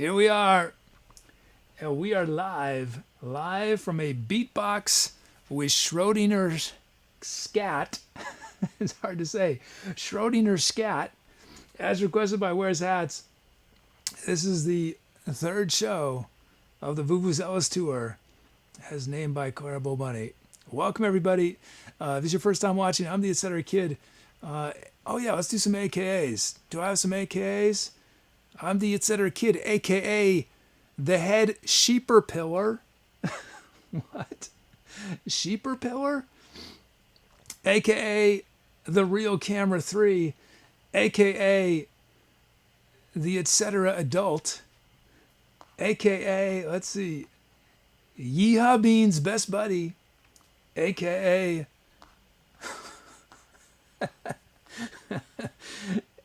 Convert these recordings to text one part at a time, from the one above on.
Here we are. And we are live from a beatbox with Schrödinger Scat. It's hard to say. Schrödinger Scat, as requested by WearsHats. This is the third show of the Vuvuzealous tour, as named by ClaraBowBunny. Welcome, everybody. If this is your first time watching, I'm the Etcetera Kid. Oh, yeah, let's do some AKAs. Do I have some AKAs? I'm the Etcetera Kid, AKA the head sheeper pillar. What? Sheeper pillar? AKA the real camera 3, AKA the Etcetera adult, AKA, let's see, Yeehaw Bean's best buddy, AKA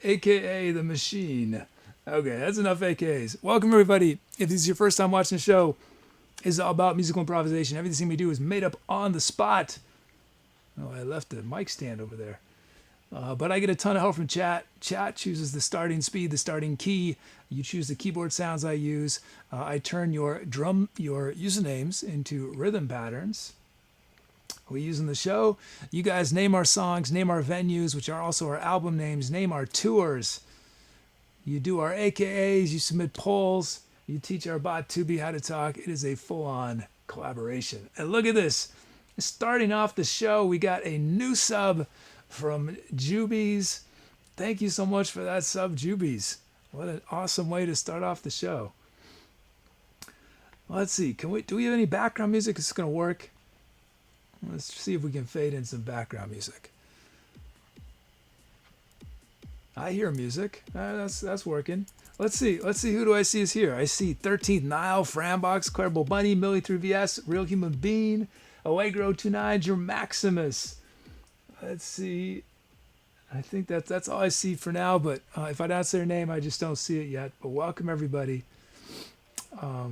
AKA the machine. Okay, that's enough AKAs. Welcome, everybody. If this is your first time watching the show, it's all about musical improvisation. Everything we do is made up on the spot. Oh, I left the mic stand over there. But I get a ton of help from chat. Chat chooses the starting speed, the starting key. You choose the keyboard sounds I use. I turn your usernames into rhythm patterns we use in the show. You guys name our songs, name our venues, which are also our album names, name our tours. You do our AKAs, you submit polls, you teach our bot Tubi how to talk. It is a full-on collaboration. And look at this. Starting off the show, we got a new sub from Jubies. Thank you so much for that sub, Jubies. What an awesome way to start off the show. Let's see. Do we have any background music? It's going to work. Let's see if we can fade in some background music. I hear music. That's working. Let's see. Who do I see is here? I see 13th Nile, Frambox, ClaraBowBunny, Millie3VS, Real Human Being, Allegro29, your Maximus. Let's see. I think that's all I see for now. But if I don't say your name, I just don't see it yet. But welcome, everybody. Oh,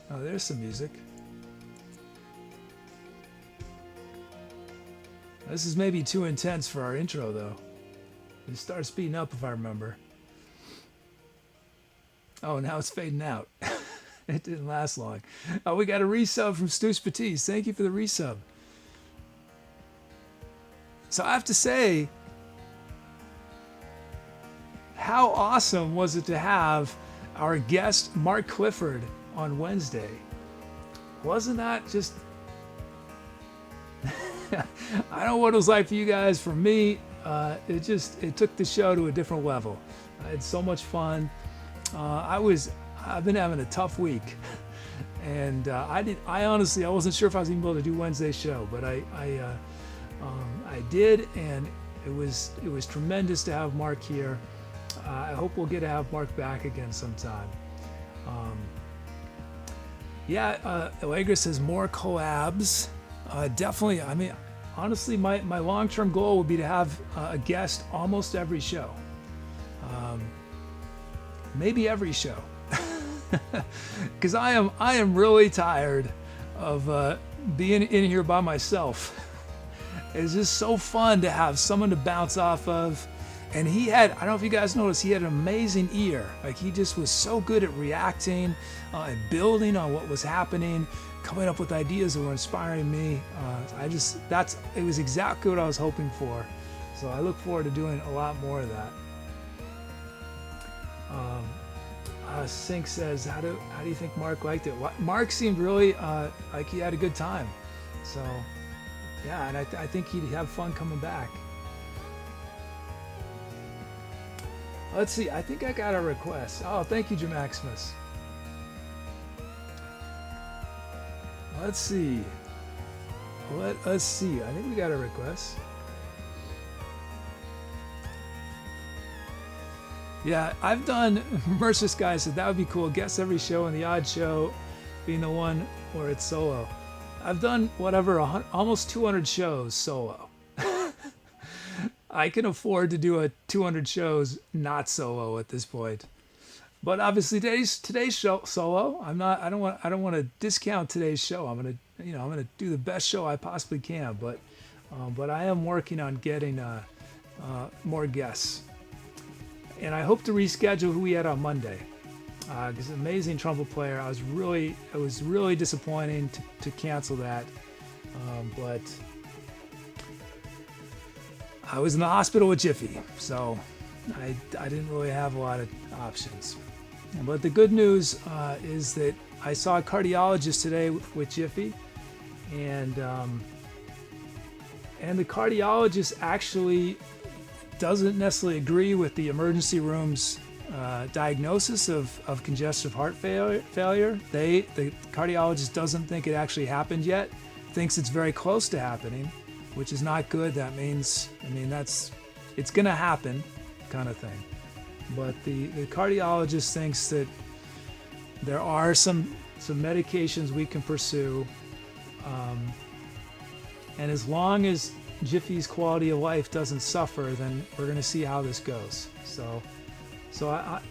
there's some music. This is maybe too intense for our intro, though. It starts speeding up, if I remember. Oh, now it's fading out. It didn't last long. Oh, we got a resub from Stoosh Patisse. Thank you for the resub. So I have to say, how awesome was it to have our guest Mark Clifford on Wednesday? Wasn't that just... I don't know what it was like for you guys. For me, it took the show to a different level. I had so much fun. I've been having a tough week, and I honestly wasn't sure if I was even able to do Wednesday's show, but I did, and it was tremendous to have Mark here. I hope we'll get to have Mark back again sometime. Allegra says more collabs. Definitely. I mean, honestly, my long-term goal would be to have a guest almost every show. Maybe every show. Because I am really tired of being in here by myself. It's just so fun to have someone to bounce off of. And he had, I don't know if you guys noticed, he had an amazing ear. Like, he just was so good at reacting and building on what was happening, coming up with ideas that were inspiring me. It was exactly what I was hoping for. So I look forward to doing a lot more of that. Sink says, how do you think Mark liked it? Mark seemed really like he had a good time. So yeah, and I think he'd have fun coming back. Let's see, I think I got a request. Oh, thank you, Maximus. Let's see. Let us see. I think we got a request. Yeah, I've done MercerSkye, so that would be cool. Guess every show, and the odd show being the one where it's solo. I've done almost 200 shows solo. I can afford to do 200 shows not solo at this point. But obviously today's show solo. I don't want to discount today's show. I'm gonna do the best show I possibly can. But I am working on getting more guests. and I hope to reschedule who we had on Monday. He's an amazing trumpet player. It was really disappointing to cancel that, but I was in the hospital with Jiffy, so I didn't really have a lot of options. But the good news is that I saw a cardiologist today with Jiffy, and the cardiologist actually doesn't necessarily agree with the emergency room's diagnosis of congestive heart failure. The cardiologist doesn't think it actually happened yet, thinks it's very close to happening, which is not good. That means, it's going to happen kind of thing. But the cardiologist thinks that there are some medications we can pursue, and as long as Jiffy's quality of life doesn't suffer, then we're going to see how this goes. So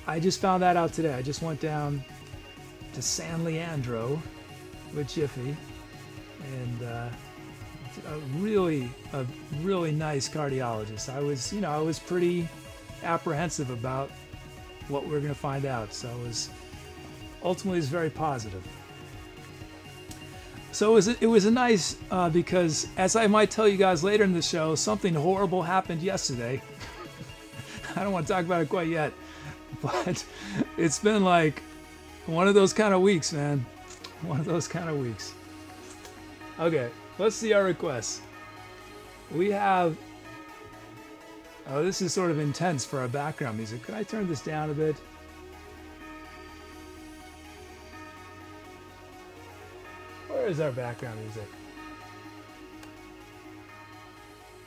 I just found that out today. I just went down to San Leandro with Jiffy, and a really nice cardiologist. I was pretty apprehensive about what we were going to find out, so ultimately very positive. So it was a nice because, as I might tell you guys later in the show, something horrible happened yesterday. I don't want to talk about it quite yet, but it's been like one of those kind of weeks, man. One of those kind of weeks. Okay, let's see our requests. We have... Oh, this is sort of intense for our background music. Could I turn this down a bit? Where is our background music?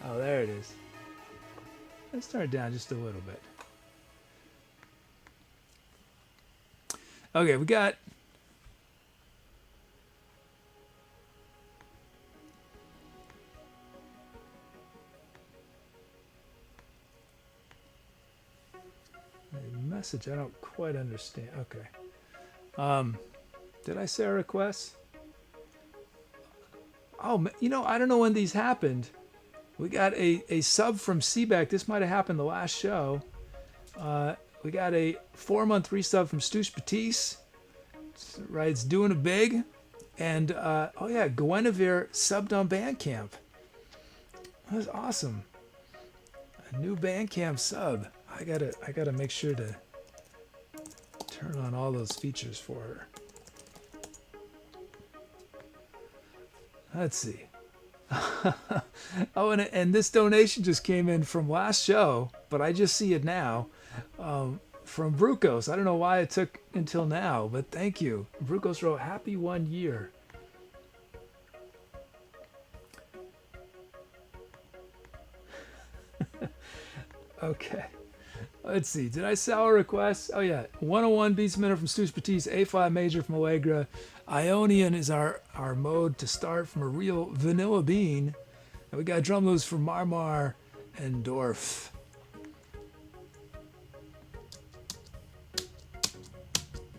Oh, there it is. Let's turn it down just a little bit. Okay, we got... a message I don't quite understand. Okay. Did I say a request? Oh, I don't know when these happened. We got a sub from Seabeck. This might have happened the last show. We got a 4-month resub from Stoosh Batiste. Right, it's doing it big. And, oh yeah, Guinevere subbed on Bandcamp. That was awesome. A new Bandcamp sub. I gotta make sure to turn on all those features for her. Let's see. Oh, and this donation just came in from last show, but I just see it now. From Brucos. I don't know why it took until now, but thank you. Brucos wrote, "Happy 1 year." Okay. Let's see. Did I sell a request? Oh, yeah. 101 Beats Minute from Stoosh Batiste. A5 Major from Allegra. Ionian is our mode to start from a real vanilla bean. And we got drum loops from Marmar and Dorf.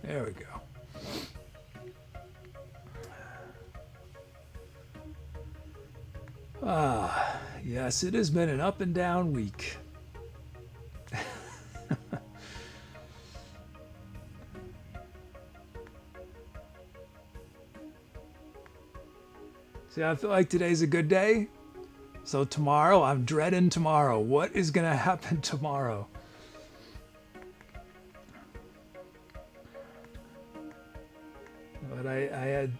There we go. Ah, yes, it has been an up and down week. See, I feel like today's a good day. So tomorrow, I'm dreading tomorrow. What is going to happen tomorrow? But I had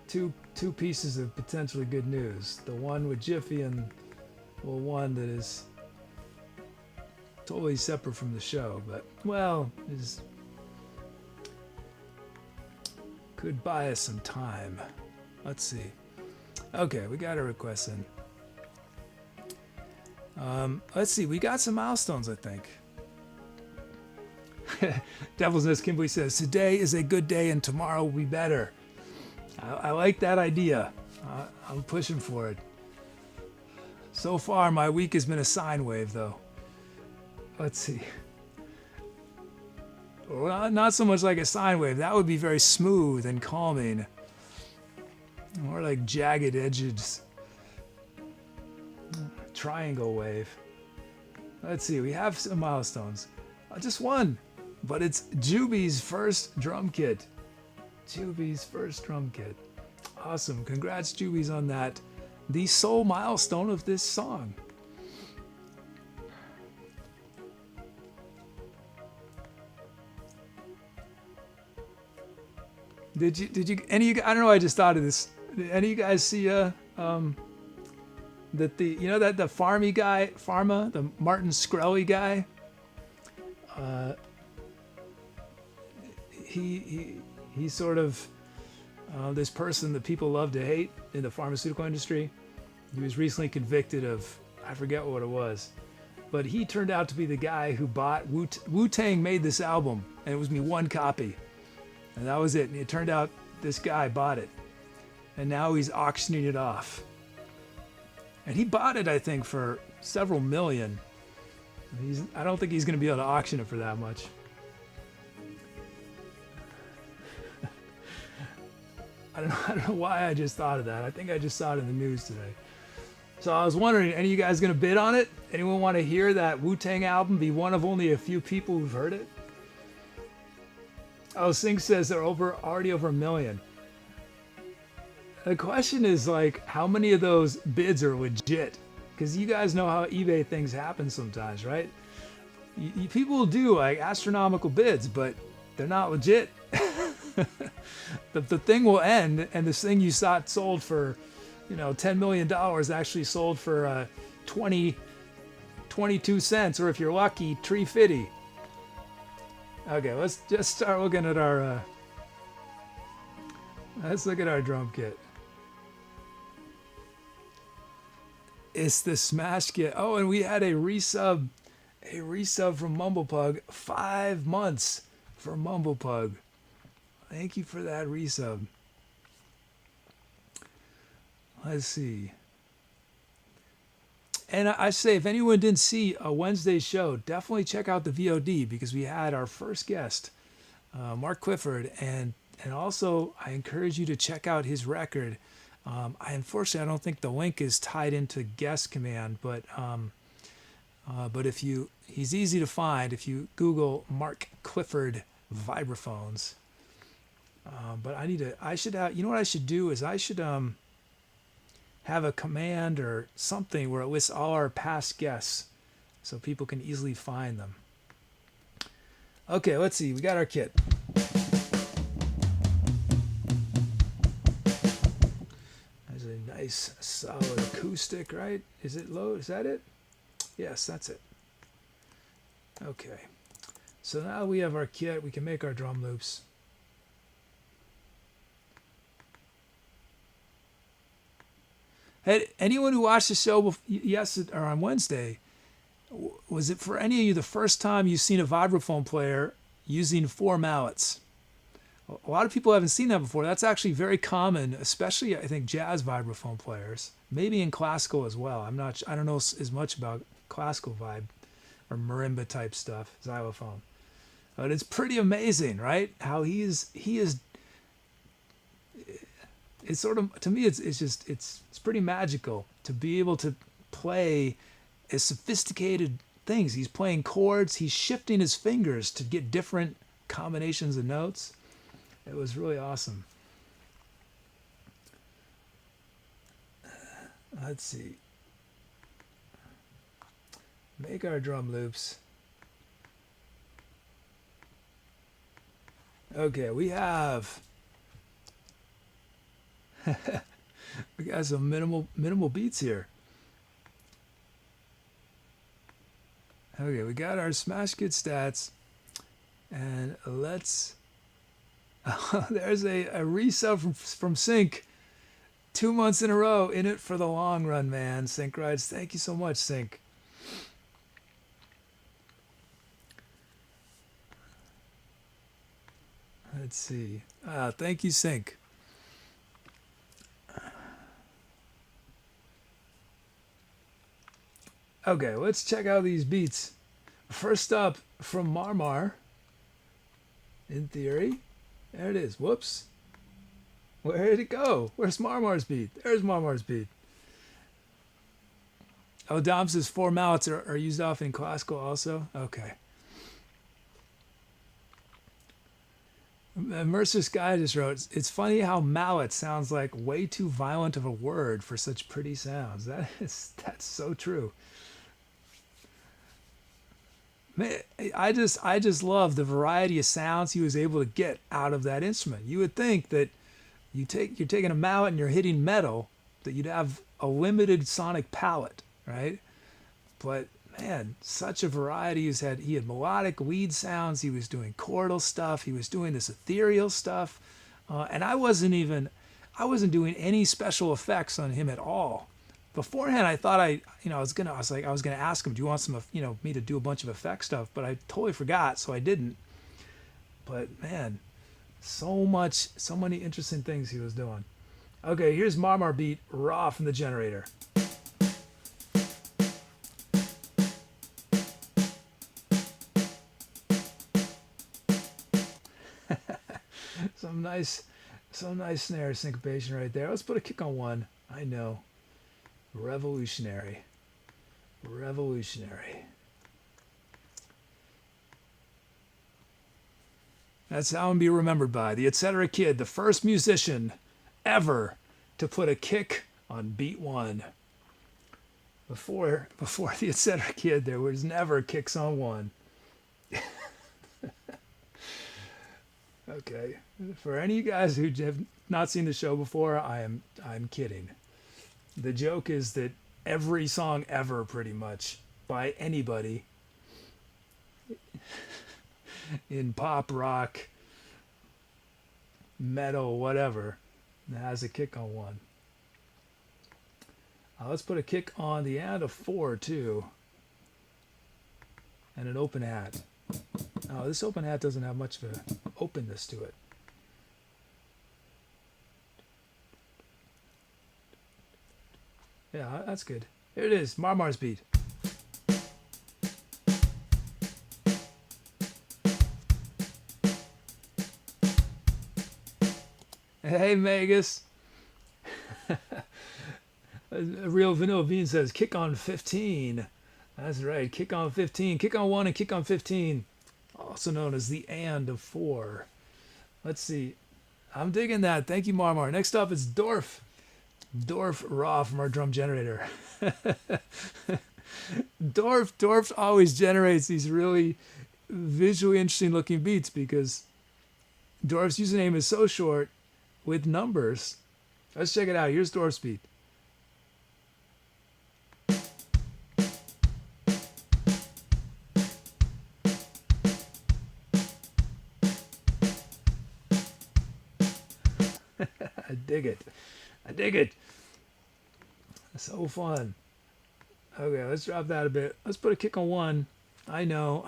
two pieces of potentially good news. The one with Jiffy and, well, one that is totally separate from the show. But, well, could buy us some time. Let's see. Okay, we got a request in. Let's see, we got some milestones, I think. DevilsNestKimblee says, "Today is a good day and tomorrow will be better." I like that idea. I'm pushing for it. So far, my week has been a sine wave, though. Let's see. Well, not so much like a sine wave. That would be very smooth and calming. More like jagged edges. Triangle wave. Let's see, we have some milestones. Just one, but it's Juby's first drum kit. Juby's first drum kit. Awesome. Congrats, Juby's, on that. The sole milestone of this song. Did you any of you, I don't know, I just thought of this. Did any of you guys see that the the Farmy guy, Pharma, the Martin Shkreli guy, he's sort of this person that people love to hate in the pharmaceutical industry. He was recently convicted of, I forget what it was, but he turned out to be the guy who bought Wu-Tang made this album, and it was me one copy, and that was it. And it turned out this guy bought it, and now he's auctioning it off. And he bought it, I think, for several million. I don't think he's going to be able to auction it for that much. I don't know why I just thought of that. I think I just saw it in the news today. So I was wondering, any of you guys going to bid on it? Anyone want to hear that Wu-Tang album be one of only a few people who've heard it? Oh, Singh says they're already over 1 million. The question is, like, how many of those bids are legit? Because you guys know how eBay things happen sometimes, right? People do like astronomical bids, but they're not legit. The thing will end, and this thing you thought sold for, $10 million actually sold for 22 cents, or if you're lucky, $3.50. Okay, let's just start looking at our. Let's look at our drum kit. It's the Smash Kit. Oh, and we had a resub from Mumblepug. 5 months for Mumblepug. Thank you for that resub. Let's see. And I say, if anyone didn't see a Wednesday show, definitely check out the VOD, because we had our first guest, Mark Clifford, and also I encourage you to check out his record. Unfortunately, I don't think the link is tied into guest command, but he's easy to find if you Google Mark Clifford vibraphones. But I should have, what I should do is I should have a command or something where it lists all our past guests so people can easily find them. Okay, let's see. We got our kit. There's a nice solid acoustic, right? Is it low? Is that it? Yes, that's it. Okay. So now we have our kit. We can make our drum loops. Had anyone who watched the show or on Wednesday, was it for any of you the first time you've seen a vibraphone player using 4 mallets? A lot of people haven't seen that before. That's actually very common, especially I think jazz vibraphone players, maybe in classical as well. I don't know as much about classical vibe or marimba type stuff, xylophone. But it's pretty amazing, right? How he is. It's sort of, to me, it's pretty magical to be able to play as sophisticated things. He's playing chords. He's shifting his fingers to get different combinations of notes. It was really awesome. Let's see. Make our drum loops. Okay, we have. We got some minimal beats here. Okay, we got our Smash Kit stats, and let's. There's a resub from Sync. 2 months in a row, in it for the long run, man. Sync Rides, thank you so much, Sync. Let's see. Thank you, Sync. Okay, let's check out these beats. First up, from Marmar. In theory. There it is. Whoops. Where did it go? Where's Marmar's beat? There's Marmar's beat. Oh, Dom says 4 mallets are used often in classical also? Okay. MercerSkye just wrote, it's funny how mallet sounds like way too violent of a word for such pretty sounds. That's so true. Man, I just love the variety of sounds he was able to get out of that instrument. You would think that you're taking a mallet and you're hitting metal, that you'd have a limited sonic palette, right? But man, such a variety. He had melodic lead sounds. He was doing chordal stuff. He was doing this ethereal stuff, and I wasn't doing any special effects on him at all. Beforehand, I thought I was gonna ask him, do you want some, me to do a bunch of effect stuff? But I totally forgot, so I didn't. But man, so many interesting things he was doing. Okay, here's Marmar beat raw from the generator. Some nice snare syncopation right there. Let's put a kick on one. I know. Revolutionary. That's how I'm be remembered by. The Etcetera Kid, the first musician ever to put a kick on beat one. Before the Etcetera Kid, there was never kicks on one. Okay. For any of you guys who have not seen the show before, I'm kidding. The joke is that every song ever, pretty much, by anybody in pop, rock, metal, whatever, has a kick on one. Let's put a kick on the and of 4 too, and an open hat. Oh, this open hat doesn't have much of an openness to it. Yeah, that's good. Here it is, Marmar's beat. Hey, Magus. A real Vanilla Bean says, kick on 15. That's right, kick on 15. Kick on 1 and kick on 15. Also known as the and of 4. Let's see. I'm digging that. Thank you, Marmar. Next up is Dorf. Dorf raw from our drum generator. Dorf always generates these really visually interesting looking beats because Dorf's username is so short with numbers. Let's check it out. Here's Dorf's beat. I dig it. So fun. Okay, let's drop that a bit. Let's put a kick on 1. I know.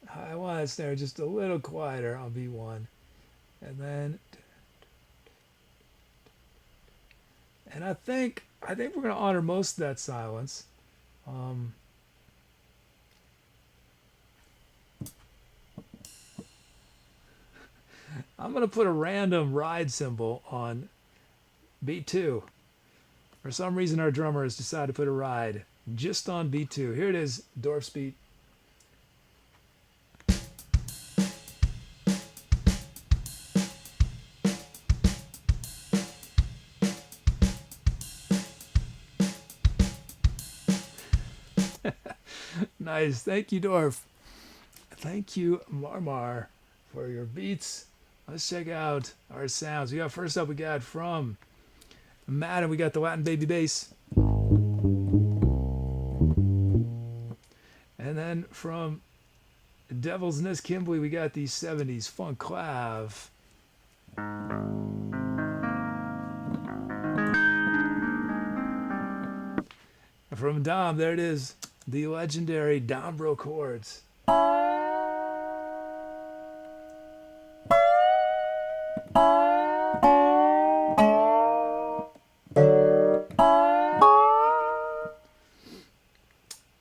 I want that snare just a little quieter on B1. And then, and I think we're going to honor most of that silence. I'm going to put a random ride cymbal on beat 2. For some reason, our drummer has decided to put a ride just on beat 2. Here it is, Dorf's beat. Nice. Thank you, Dorf. Thank you, Marmar, for your beats. Let's check out our sounds. First up, we got from Madden, we got the Latin baby bass. And then from DevilsNestKimblee, we got the 70s funk clav. From Dom, there it is, the legendary Dombro chords.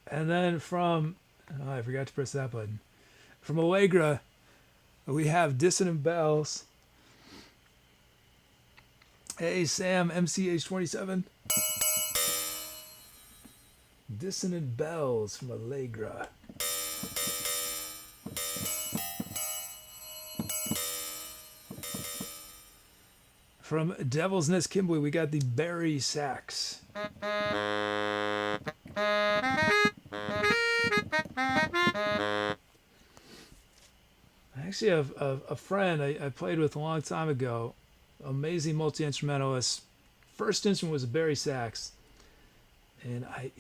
And then from, oh, I forgot to press that button. From Allegra, we have Dissonant Bells. Hey, Sam, MCH27. Dissonant Bells from Allegra. From DevilsNestKimblee, we got the Barry sax. I actually have a friend I played with a long time ago, amazing multi-instrumentalist. First instrument was a Barry sax, and I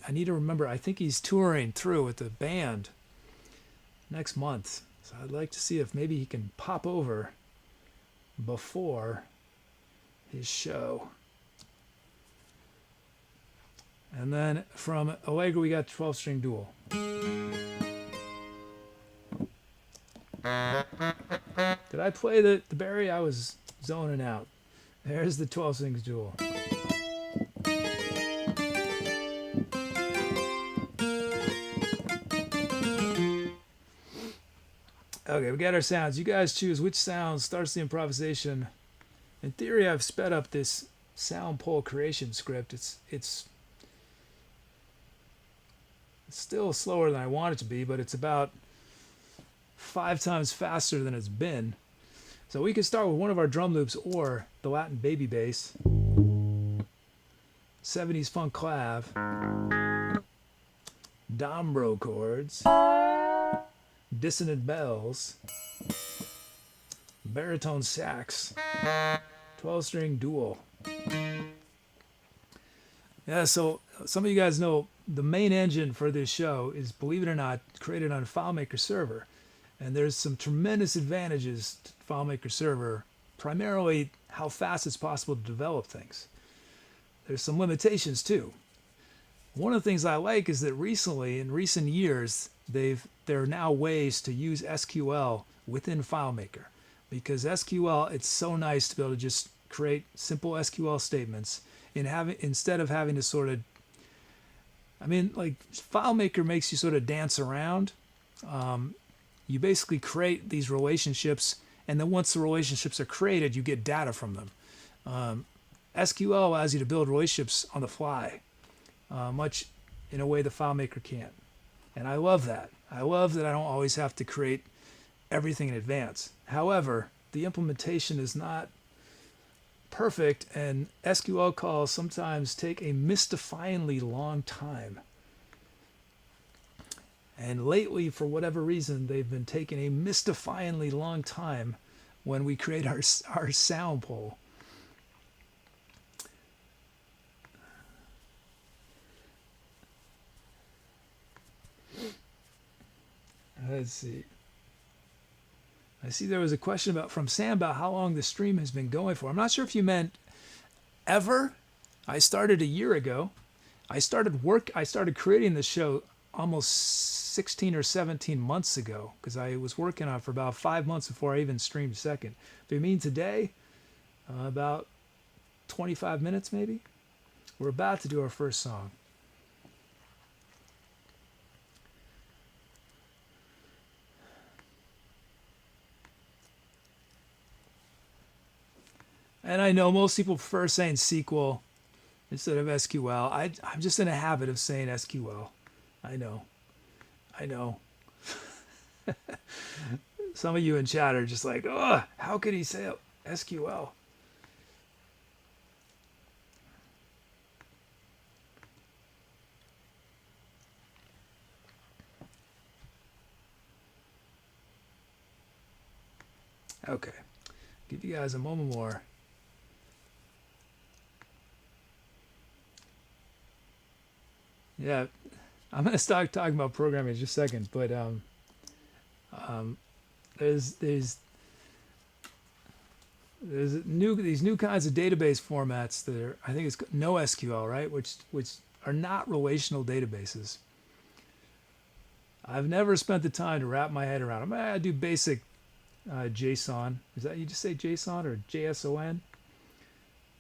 need to remember. I think he's touring through with the band next month, so I'd like to see if maybe he can pop over before his show. And then from Allegro, we got 12-string dual. Did I play the Barry? I was zoning out. There's the 12-strings dual. Okay, we got our sounds. You guys choose which sound starts the improvisation. In theory, I've sped up this sound pole creation script. It's still slower than I want it to be, but it's about 5 times faster than it's been. So we can start with one of our drum loops or the Latin baby bass, 70s funk clav, Dombro chords, dissonant bells, baritone sax, 12-string dual. Yeah, so some of you guys know the main engine for this show is, believe it or not, created on FileMaker Server. And there's some tremendous advantages to FileMaker Server, primarily how fast it's possible to develop things. There's some limitations too. One of the things I like is that recently, in recent years, there are now ways to use SQL within FileMaker, because SQL, it's so nice to be able to just create simple SQL statements instead of having to sort of, like FileMaker makes you sort of dance around. You basically create these relationships, and then once the relationships are created, you get data from them. SQL allows you to build relationships on the fly, much in a way the FileMaker can't. And I love that. I love that I don't always have to create everything in advance. However, the implementation is not perfect, and SQL calls sometimes take a mystifyingly long time. And lately, for whatever reason, they've been taking a mystifyingly long time when we create our sound pole. Let's see. I see there was a question from Sam about how long the stream has been going for. I'm not sure if you meant ever. I started a year ago. I started creating the show almost 16 or 17 months ago, because I was working on it for about 5 months before I even streamed a second. But you mean today? About 25 minutes maybe? We're about to do our first song. And I know most people prefer saying SQL instead of SQL. I'm just in a habit of saying SQL. I know. Some of you in chat are just like, oh, how could he say SQL? Okay. Give you guys a moment more. Yeah, I'm going to start talking about programming in just a second, but there's these new kinds of database formats that are, I think it's NoSQL, right, which are not relational databases. I've never spent the time to wrap my head around them. I do basic JSON. Is that, you just say JSON or JSON?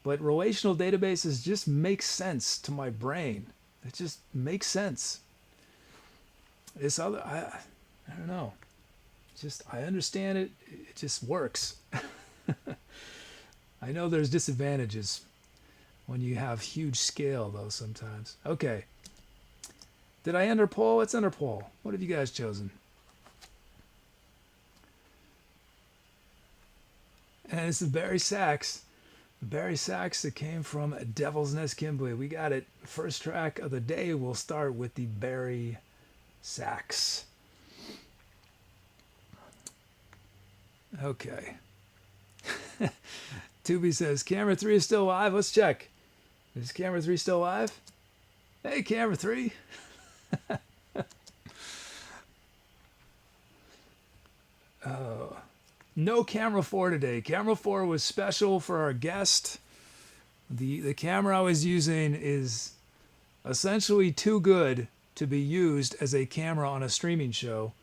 But relational databases just make sense to my brain. It just makes sense. This other, I don't know. Just, I understand it. It just works. I know there's disadvantages when you have huge scale, though, sometimes. Okay. Did I enter poll? Let's enter poll. What have you guys chosen? And it's the Barry sax. The Barry sax that came from DevilsNestKimblee. We got it. First track of the day, we'll start with the Barry sax. Okay. Tubi says, camera 3 is still live. Let's check. Is camera 3 still live? Hey, camera 3. No camera 4 today. Camera 4 was special for our guest. The camera I was using is essentially too good to be used as a camera on a streaming show.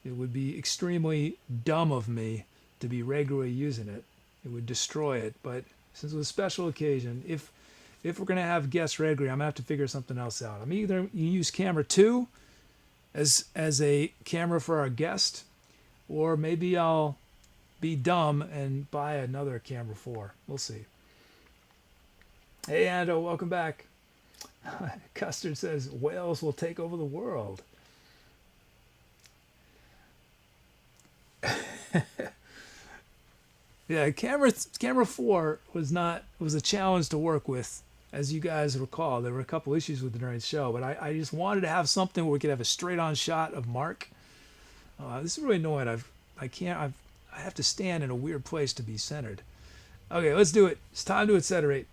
It would be extremely dumb of me to be regularly using it. It would destroy it. But since it was a special occasion, if we're going to have guests regularly, I'm going to have to figure something else out. I'm either use camera 2 as a camera for our guest, or maybe I'll be dumb and buy another camera 4. We'll see. Hey, Ando, welcome back. Custard says, whales will take over the world. Yeah, camera 4 was a challenge to work with. As you guys recall, there were a couple issues with it during the show, but I just wanted to have something where we could have a straight-on shot of Mark. This is really annoying. I have to stand in a weird place to be centered. Okay, let's do it. It's time to etcetera.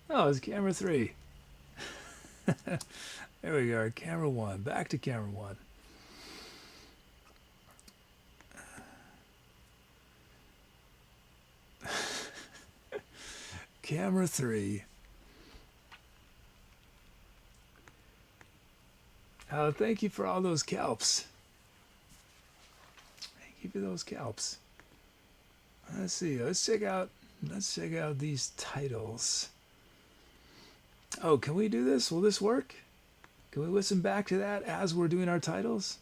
Oh, it's camera 3. There we go. Camera 1. Back to camera 1. Camera 3. Thank you for all those kelps. Thank you for those kelps. Let's see. Let's check out these titles. Oh, can we do this? Will this work? Can we listen back to that as we're doing our titles?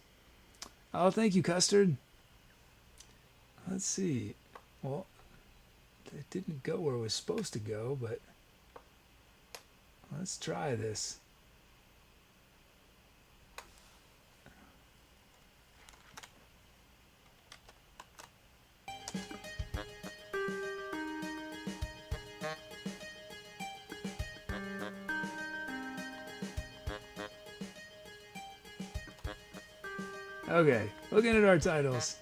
Oh, thank you, Custard. Let's see. Well, it didn't go where it was supposed to go, but let's try this. Okay, looking at our titles.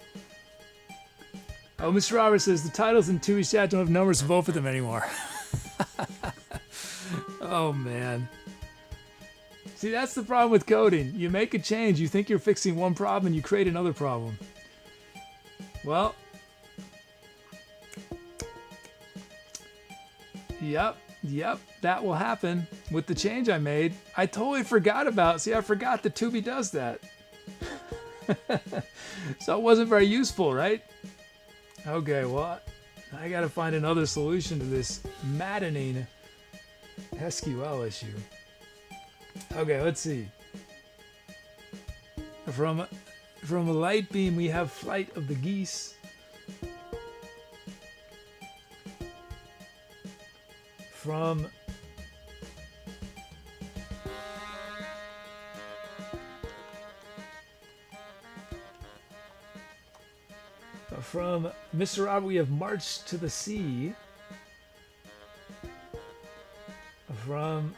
Oh, Mr. Roberts says the titles in WearsHats don't have numbers to vote for them anymore. Oh, man. See, that's the problem with coding. You make a change, you think you're fixing one problem, and you create another problem. Well, yep, that will happen with the change I made. I totally forgot about, see, I forgot that Tubi does that. So it wasn't very useful, right? Okay, well, I gotta find another solution to this maddening SQL issue. Okay, let's see. From a light beam, we have Flight of the Geese. From Mr. Robert, we have March to the Sea. From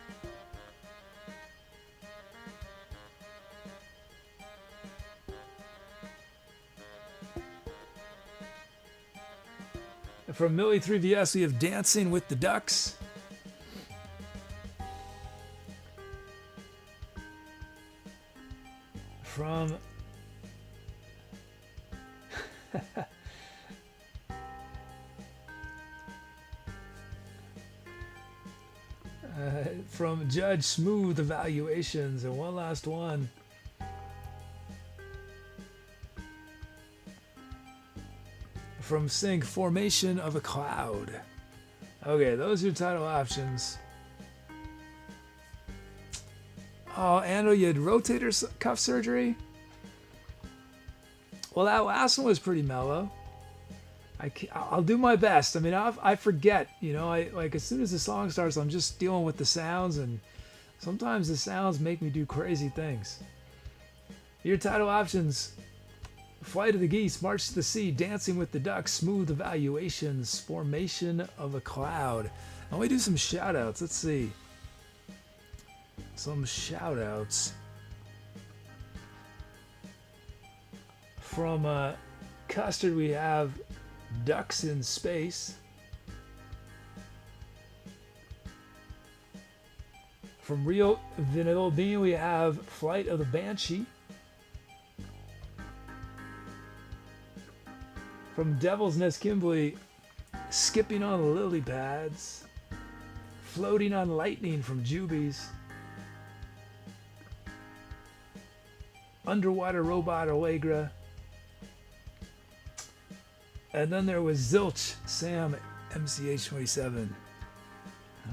Millie 3VS, we have Dancing with the Ducks. From from Judge Smooth Evaluations, and one last one. From Sync, Formation of a Cloud. Okay, those are your title options. Oh, Ando, you had rotator cuff surgery? Well, that last one was pretty mellow. I'll do my best. I mean, I forget, you know, like as soon as the song starts, I'm just dealing with the sounds, and sometimes the sounds make me do crazy things. Your title options: Flight of the Geese, March to the Sea, Dancing with the Ducks, Smooth Evaluations, Formation of a Cloud. Now we do some shout outs. Let's see. Some shout outs. From Custard, we have Ducks in Space. From Real Vanilla Bean, we have Flight of the Banshee. From DevilsNestKimblee, Skipping on Lily Pads. Floating on Lightning from Jubies. Underwater Robot Allegra. And then there was Zilch Sam MCH27.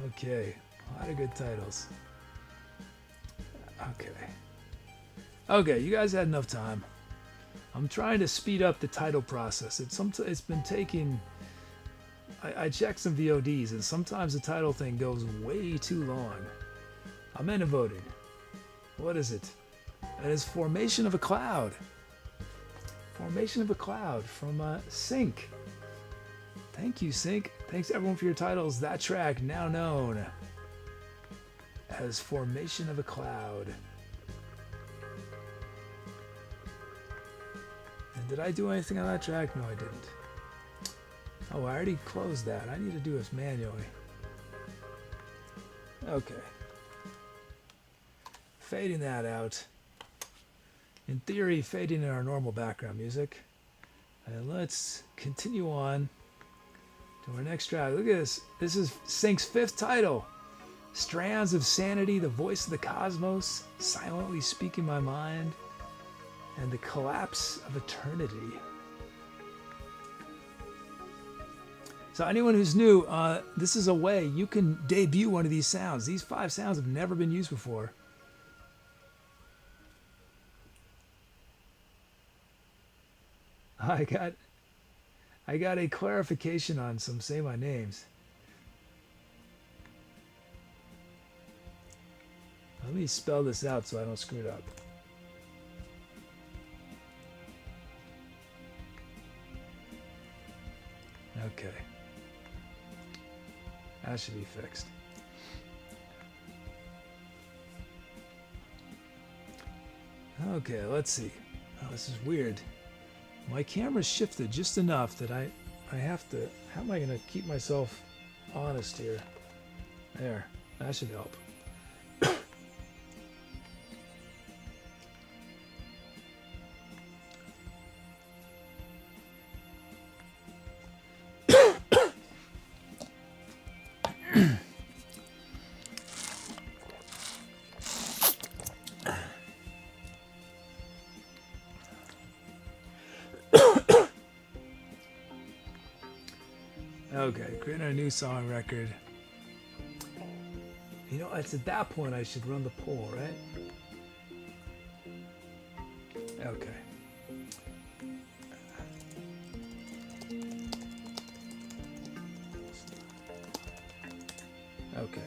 Okay, a lot of good titles. Okay, you guys had enough time. I'm trying to speed up the title process. It's been taking. I checked some VODs, and sometimes the title thing goes way too long. I'm into voting. What is it? It is Formation of a Cloud. Formation of a Cloud from Sync. Thank you, Sync. Thanks everyone for your titles. That track now known as Formation of a Cloud. And did I do anything on that track? No, I didn't. Oh, I already closed that. I need to do this manually. Okay. Fading that out. In theory, fading in our normal background music. And let's continue on to our next track. Look at this. This is Sync's 5th title. Strands of Sanity, the voice of the cosmos, silently speaking my mind, and the collapse of eternity. So anyone who's new, this is a way you can debut one of these sounds. These 5 sounds have never been used before. I got a clarification on some Say My Names. Let me spell this out so I don't screw it up. Okay. That should be fixed. Okay, let's see. Oh, this is weird. My camera's shifted just enough that I have to... How am I going to keep myself honest here? There. That should help. Okay, creating a new song record. You know, it's at that point I should run the poll, right? Okay. Okay.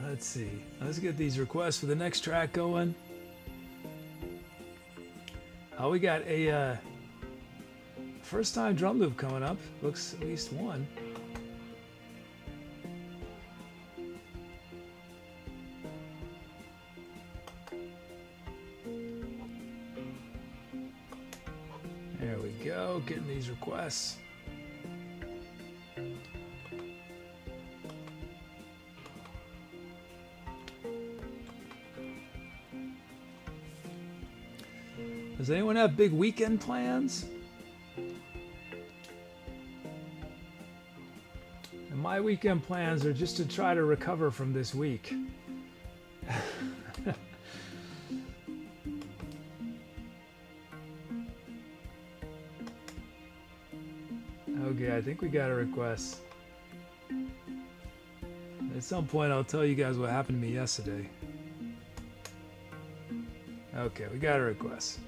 Let's see. Let's get these requests for the next track going. Oh, we got a first time drum loop coming up. Looks at least one. There we go, getting these requests. Does anyone have big weekend plans? And my weekend plans are just to try to recover from this week. Okay, I think we got a request. At some point I'll tell you guys what happened to me yesterday. Okay, we got a request.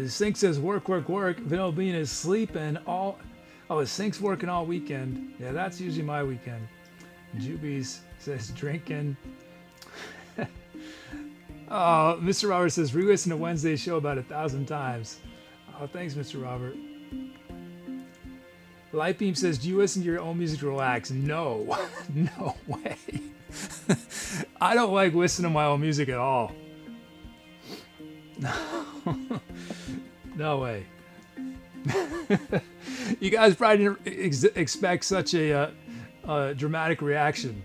Sync says work, work, work. Vanilla Bean is sleeping all... Oh, Sync's working all weekend. Yeah, that's usually my weekend. Jubies says drinking. Oh, Mr. Robert says re-listen to Wednesday's show about 1,000 times. Oh, thanks, Mr. Robert. Lightbeam says, do you listen to your own music to relax? No. No way. I don't like listening to my own music at all. No way. You guys probably didn't expect such a dramatic reaction.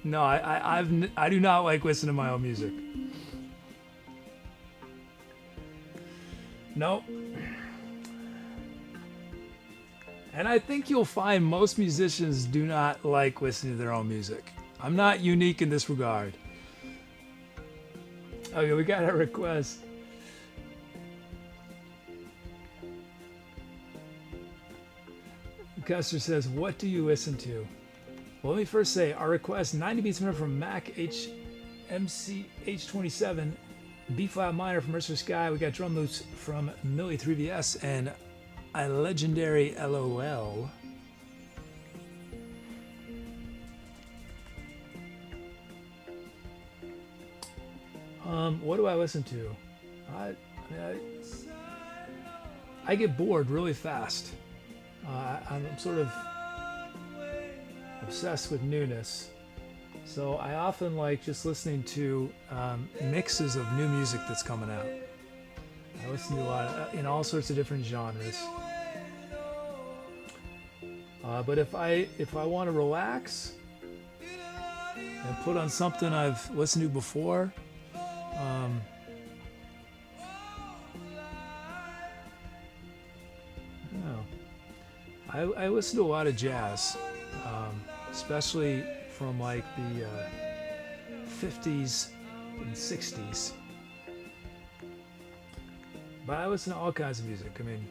No, I do not like listening to my own music. Nope. And I think you'll find most musicians do not like listening to their own music. I'm not unique in this regard. Okay, we got a request. Custer says, what do you listen to? Well, let me first say, our request, 90 beats minute from Mac MC H27, B flat minor from MercerSkye. We got drum loops from Millie 3VS and a legendary LOL. What do I listen to? I get bored really fast. I'm sort of obsessed with newness. So I often like just listening to mixes of new music that's coming out. I listen to a lot in all sorts of different genres. But if I want to relax and put on something I've listened to before, I listen to a lot of jazz, especially from like the 50s and 60s. But I listen to all kinds of music. I mean,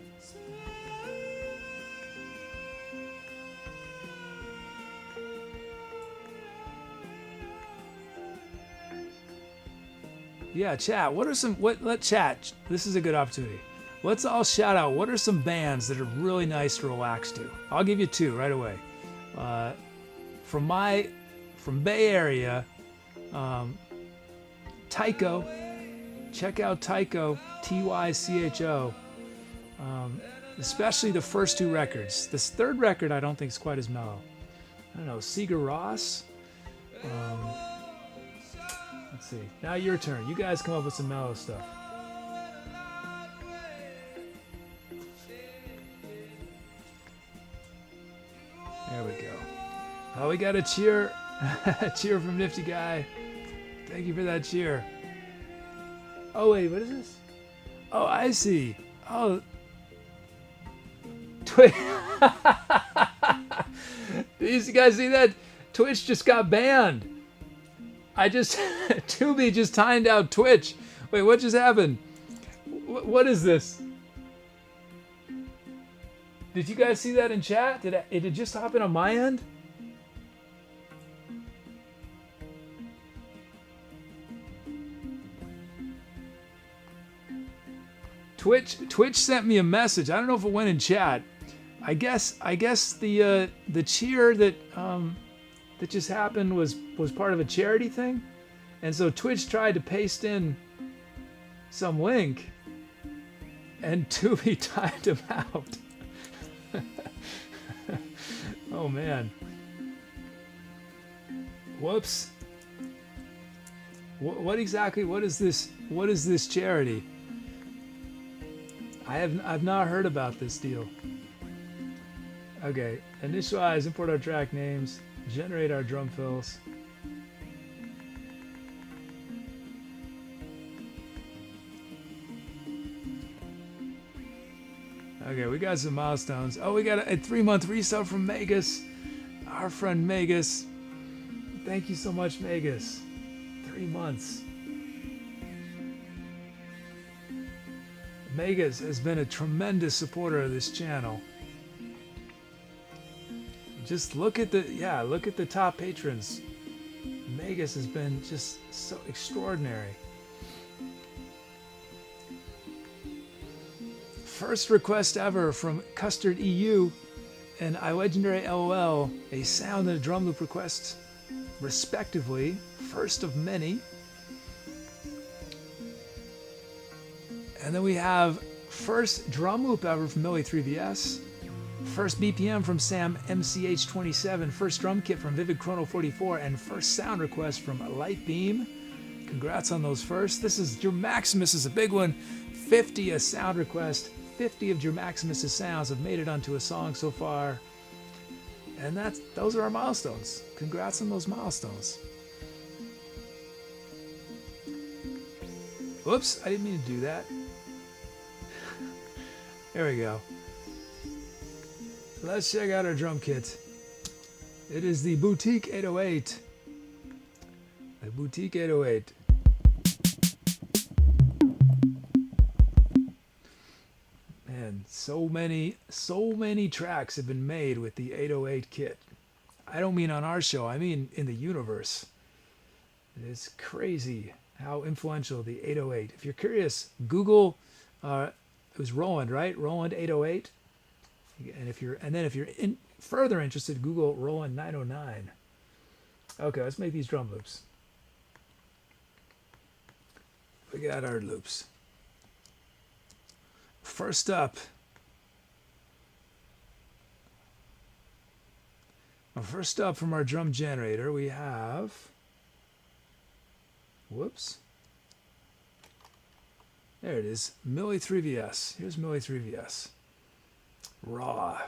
yeah, chat. Let chat. This is a good opportunity. Let's all shout out. What are some bands that are really nice to relax to? I'll give you two right away. From Bay Area, Tycho. Check out Tycho, Tycho. Especially the first two records. This third record I don't think is quite as mellow. I don't know, Sigur Rós. Let's see. Now your turn. You guys come up with some mellow stuff. There we go. Oh, we got a cheer. A cheer from Nifty Guy. Thank you for that cheer. Oh, wait, what is this? Oh, I see. Oh. Twitch. Did you guys see that? Twitch just got banned. Tubi just timed out Twitch. Wait, what just happened? What is this? Did you guys see that in chat? Did it just happen on my end? Twitch sent me a message. I don't know if it went in chat. I guess the cheer that just happened was part of a charity thing, and so Twitch tried to paste in some link, and Tubi timed him out. Oh man. Whoops. What exactly? What is this? What is this charity? I've not heard about this deal. Okay, initialize, import our track names, generate our drum fills. Okay, we got some milestones. Oh, we got a 3-month resub from Megas. Our friend Megas. Thank you so much, Megas. 3 months. Megas has been a tremendous supporter of this channel. Just look at the top patrons. Megas has been just so extraordinary. First request ever from Custard EU and iLegendary LOL, a sound and a drum loop request, respectively. First of many. And then we have first drum loop ever from Millie3VS, first BPM from Sam MCH27, first drum kit from Vivid Chrono 44, and first sound request from Lightbeam. Congrats on those first. This is Your Maximus is a big one. 50 a sound request. 50 of Your Maximus's sounds have made it onto a song so far. And those are our milestones. Congrats on those milestones. Whoops, I didn't mean to do that. There we go. Let's check out our drum kit. It is the Boutique 808. The Boutique 808. Man, so many tracks have been made with the 808 kit. I don't mean on our show, I mean in the universe. It's crazy how influential the 808. If you're curious, Google it was Roland, right? Roland 808. And if you're further interested, Google Roland 909. Okay, let's make these drum loops. We got our loops. First up, First up from our drum generator, we have, whoops, there it is, Millie3VS. Here's Millie3VS. Raw.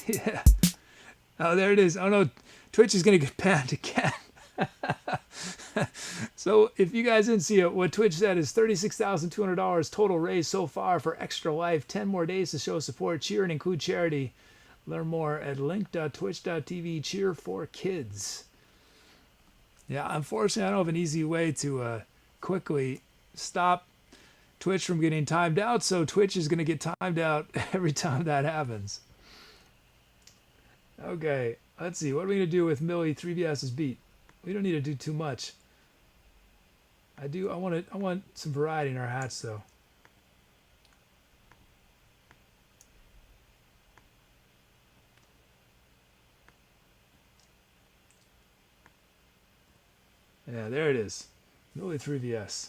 Yeah. Oh, there it is. Oh no, Twitch is going to get banned again. So if you guys didn't see it, what Twitch said is $36,200 total raised so far for Extra Life. 10 more days to show support, cheer, and include charity. Learn more at link.twitch.tv cheer for kids. Yeah, unfortunately, I don't have an easy way to quickly stop Twitch from getting timed out, so Twitch is going to get timed out every time that happens. Okay, let's see. What are we going to do with Millie3VS's beat? We don't need to do too much. I want some variety in our hats, though. Yeah, there it is. Millie3VS.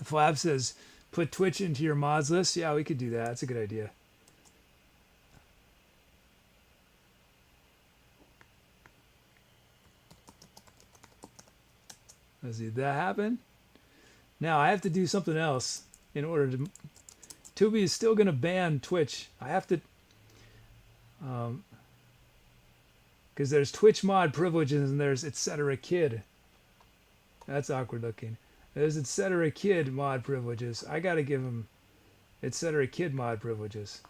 Flab says, put Twitch into your mods list. Yeah, we could do that. That's a good idea. Let's see, did that happen? Now I have to do something else in order to... Tubi is still going to ban Twitch. I have to... because there's Twitch mod privileges and there's Etcetera Kid. That's awkward looking. There's Etcetera Kid mod privileges. I gotta give him Etcetera Kid mod privileges.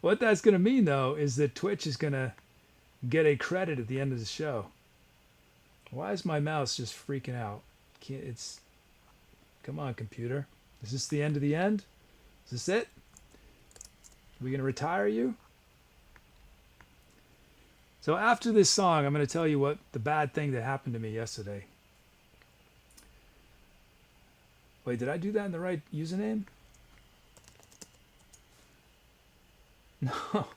What that's gonna mean though is that Twitch is gonna get a credit at the end of the show. Why is my mouse just freaking out? It's... Come on, computer. Is this the end of the end? Is this it? Are we gonna retire you? So after this song, I'm going to tell you what the bad thing that happened to me yesterday. Wait, did I do that in the right username? No.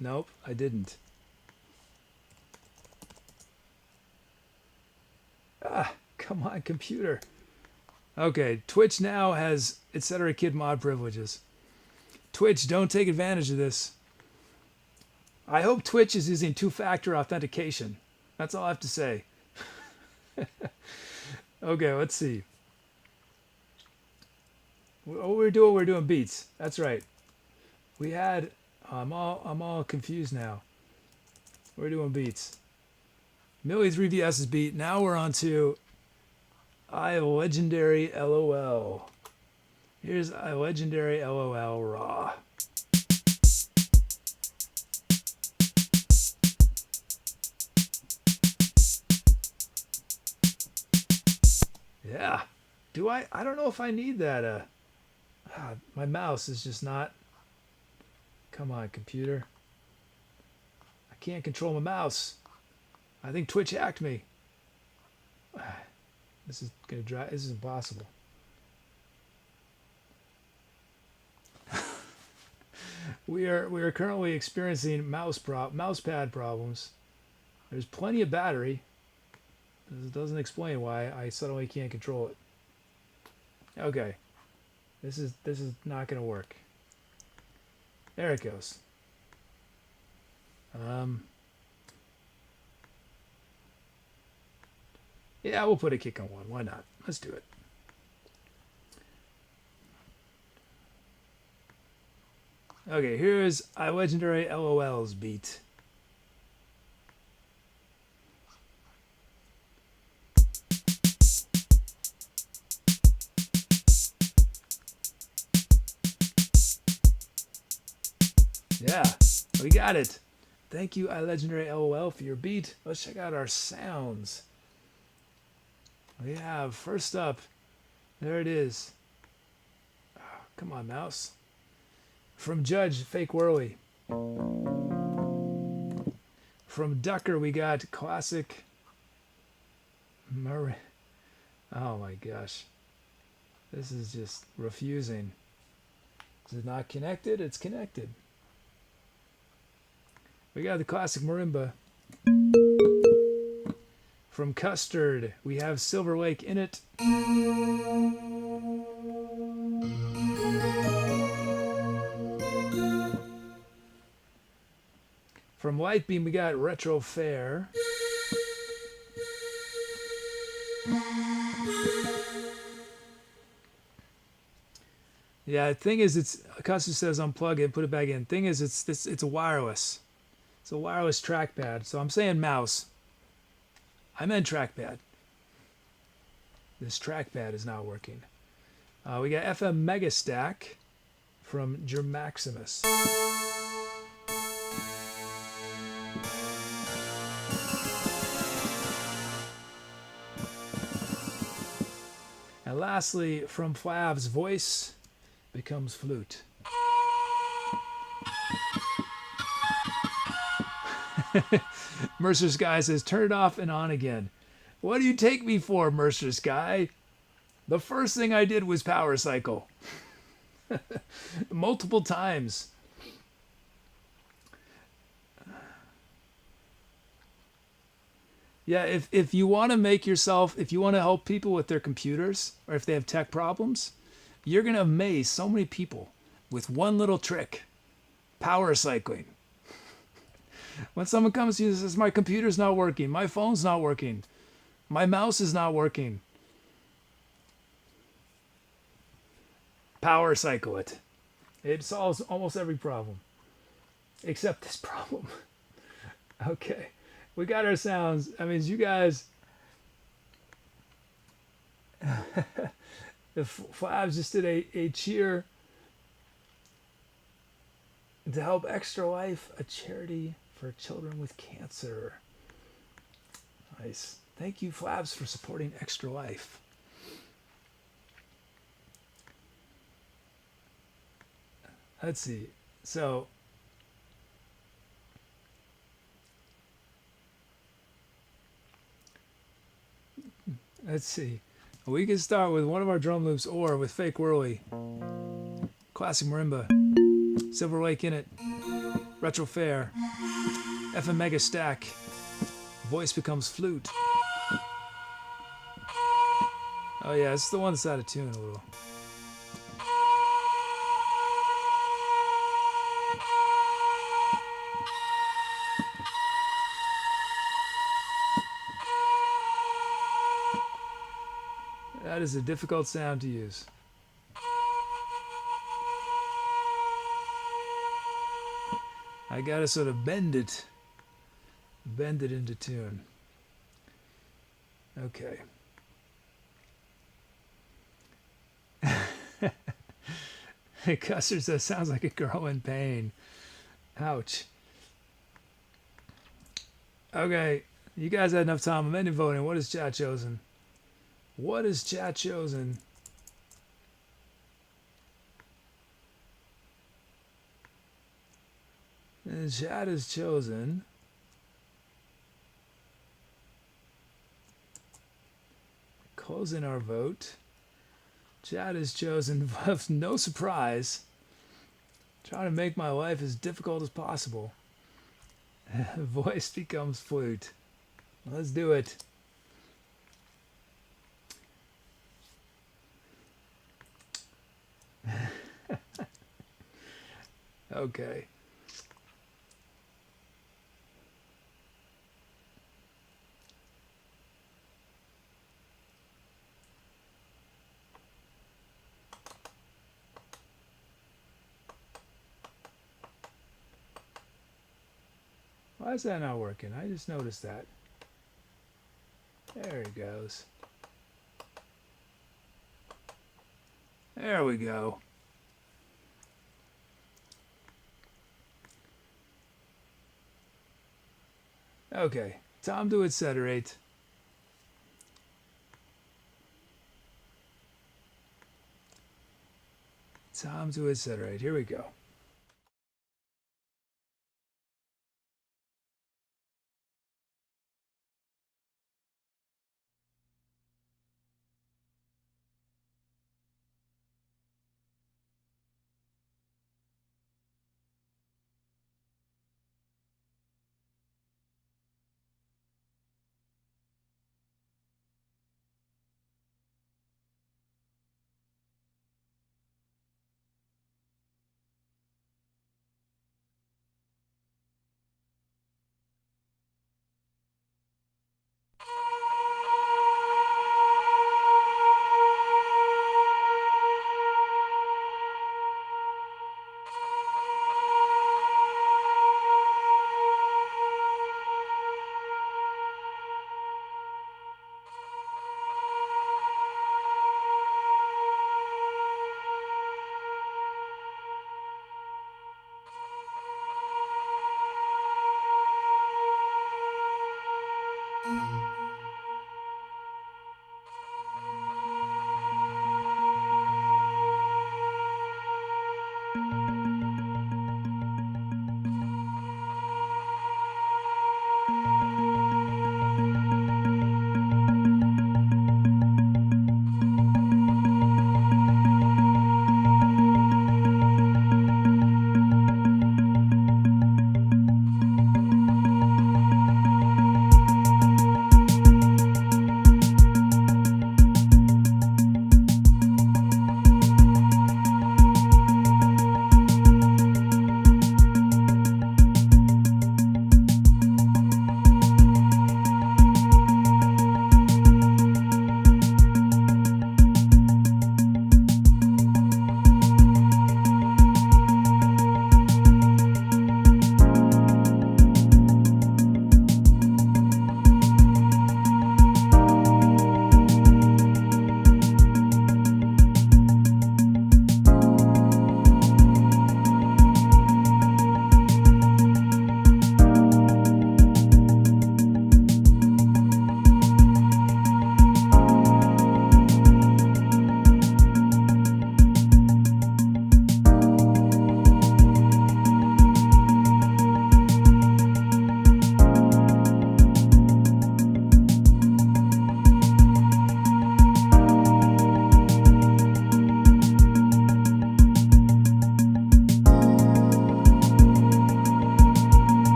Nope, I didn't. Ah, come on, computer. Okay, Twitch now has Etcetera Kid mod privileges. Twitch, don't take advantage of this. I hope Twitch is using two-factor authentication. That's all I have to say. Okay, let's see. We're doing beats. That's right. We had... I'm all confused now. We're doing beats. Millie3VS's beat. Now we're on to I Legendary LOL. Here's I Legendary LOL Raw. Yeah. Do I don't know if I need that. My mouse is just not... Come on, computer. I can't control my mouse. I think Twitch hacked me. This is gonna drive... This is impossible. We are currently experiencing mousepad problems. There's plenty of battery. This doesn't explain why I suddenly can't control it. Okay. This is not going to work. There it goes. Yeah, we'll put a kick on one. Why not? Let's do it. Okay, here's I Legendary LOL's beat. Yeah, we got it. Thank you, I Legendary LOL, for your beat. Let's check out our sounds. We have, first up, there it is. Oh, come on, mouse. From Judge Fake Whirly. From Ducker, we got classic. Oh my gosh. This is just refusing. Is it not connected? It's connected. We got the classic marimba. From Custard, we have Silver Lake in it. From Lightbeam, we got Retro Fair. Yeah, the thing is, it's Custard says unplug it, put it back in. Thing is, it's a wireless. It's a wireless trackpad. So I'm saying mouse. I meant trackpad. This trackpad is not working. We got FM Megastack from Germaximus. And lastly, from Flav's voice becomes flute. MercerSkye says, turn it off and on again. What do you take me for, MercerSkye? The first thing I did was power cycle. Multiple times. Yeah, if you want to make yourself, if you want to help people with their computers, or if they have tech problems, you're going to amaze so many people with one little trick. Power cycling. When someone comes to you and says, my computer's not working, my phone's not working, my mouse is not working, power cycle it. It solves almost every problem. Except this problem. Okay. We got our sounds. I mean, you guys... The Flavs just did a cheer to help Extra Life, a charity for children with cancer. Nice. Thank you, Flavs, for supporting Extra Life. Let's see. So, let's see. We can start with one of our drum loops or with Fake Whirly. Classic marimba. Silver Lake in it. Retro Fair. FM Mega Stack. Voice becomes flute. Oh yeah, it's the one that's out of tune a little. That is a difficult sound to use. I gotta sort of bend it into tune. Okay. Custard says, sounds like a girl in pain. Ouch. Okay, you guys had enough time. I'm ending voting. What is chat chosen? What is chat chosen? And chat is chosen. Closing our vote. Chat is chosen. No surprise. Trying to make my life as difficult as possible. Voice becomes flute. Let's do it. Okay. Why is that not working? I just noticed that. There he goes. There we go. Okay, time to etceterate. Time to etceterate. Here we go.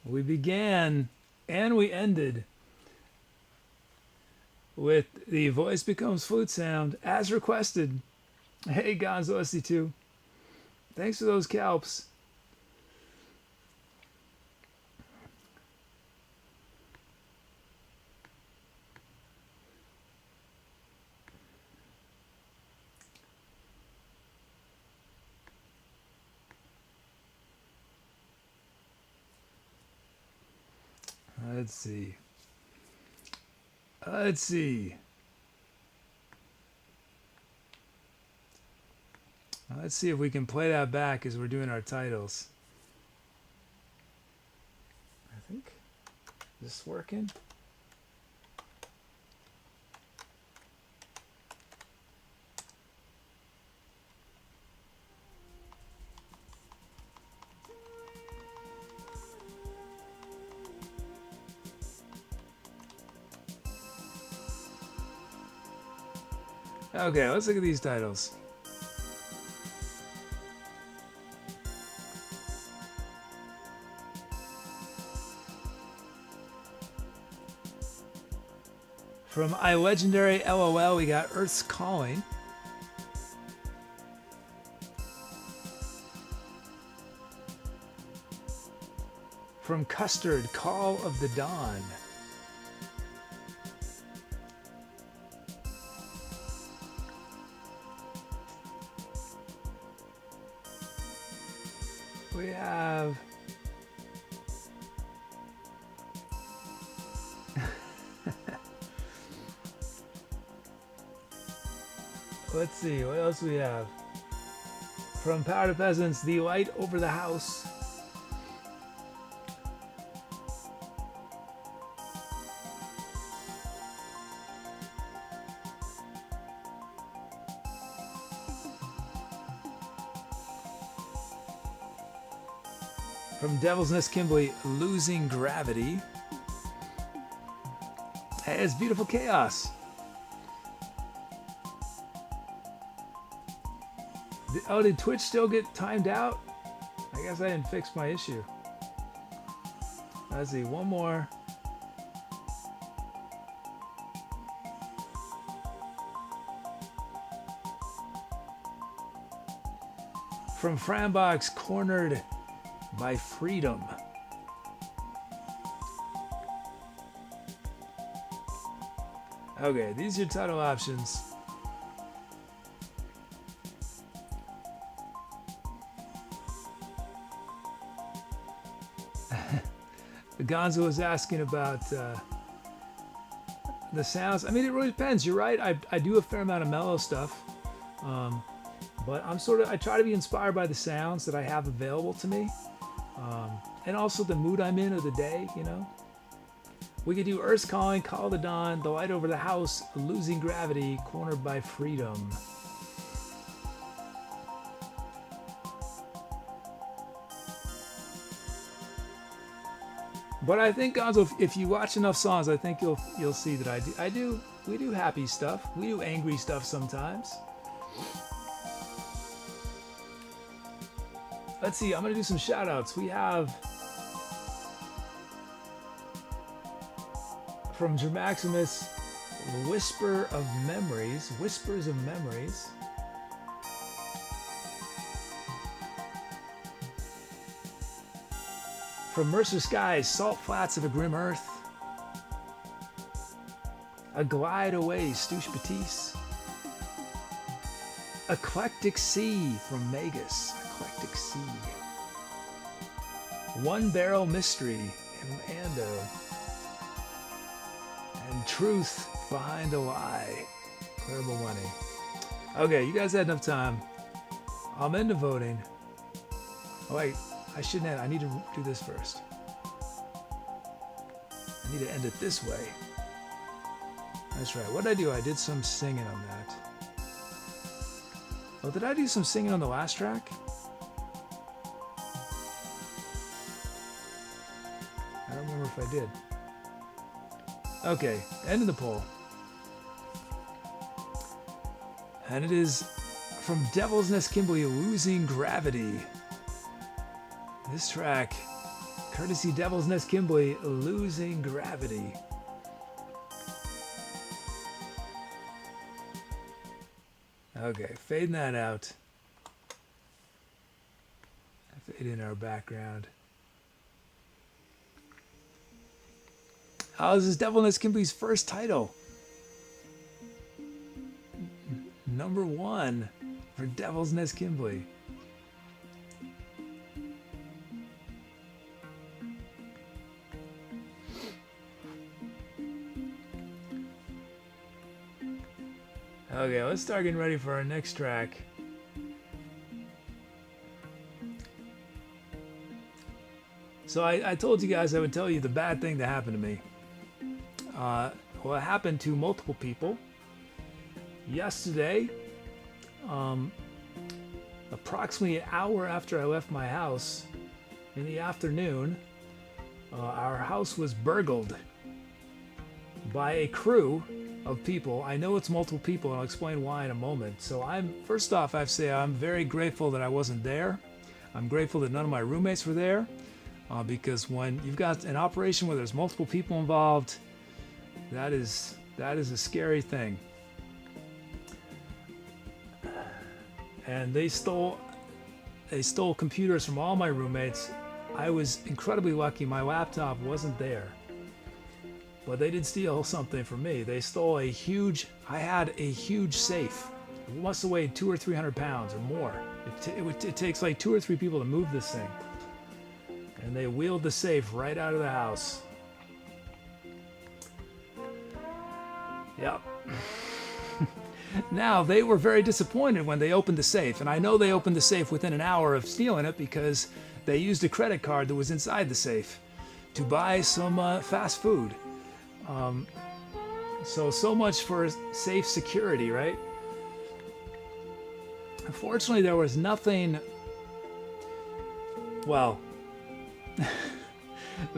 We began and we ended with the voice becomes flute sound as requested. Hey, Gonzo SC2. Thanks for those calps. Let's see. Let's see. Let's see if we can play that back as we're doing our titles. I think. Is this working? Okay, let's look at these titles. From iLegendary LOL, we got Earth's Calling. From Custard, Call of the Dawn. We have let's see, what else we have? From Power to Peasants, The Light Over the House. From DevilsNestKimblee, Losing Gravity. Hey, it's Beautiful Chaos. Oh, did Twitch still get timed out? I guess I didn't fix my issue. Let's see, one more. From Frambox, Cornered by Freedom. Okay, these are your title options. Gonzo was asking about the sounds. I mean, it really depends. You're right. I do a fair amount of mellow stuff, but I try to be inspired by the sounds that I have available to me, and also the mood I'm in of the day. You know, we could do Earth's Calling, Call of the Dawn, The Light Over the House, Losing Gravity, Cornered by Freedom. But I think, Gonzo, if you watch enough songs, I think you'll see that we do happy stuff. We do angry stuff sometimes. Let's see, I'm gonna do some shout outs. We have from Germaximus, Whispers of Memories. From MercerSkye, Salt Flats of a Grim Earth. A Glide Away, Stouche Batiste. Eclectic Sea from Magus. Eclectic Sea. One Barrel Mystery from Ando. And Truth Behind a Lie, ClaraBowBunny. Okay, you guys had enough time. I'm into voting. Oh wait, I shouldn't have. I need to do this first. I need to end it this way. That's right. What did I do? I did some singing on that. Oh, did I do some singing on the last track? I don't remember if I did. Okay, end of the poll. And it is from DevilsNestKimblee, Losing Gravity. This track Courtesy DevilsNestKimblee, Losing Gravity. Okay, fading that out. Fade in our background. This is DevilsNestKimblee's first title. Number 1 for DevilsNestKimblee. Okay, let's start getting ready for our next track. So I told you guys I would tell you the bad thing that happened to me. Well, it happened to multiple people. Yesterday, approximately an hour after I left my house, in the afternoon, our house was burgled by a crew of people. I know it's multiple people, and I'll explain why in a moment. So first off, I have to say I'm very grateful that I wasn't there. I'm grateful that none of my roommates were there, because when you've got an operation where there's multiple people involved, that is a scary thing. And they stole computers from all my roommates. I was incredibly lucky my laptop wasn't there. But they did steal something from me. They stole I had a huge safe. It must have weighed 200 or 300 pounds or more. It takes like 2 or 3 people to move this thing. And they wheeled the safe right out of the house. Yep. Now, they were very disappointed when they opened the safe. And I know they opened the safe within an hour of stealing it because they used a credit card that was inside the safe to buy some fast food. So much for safe security, right? Unfortunately, there was nothing. Well,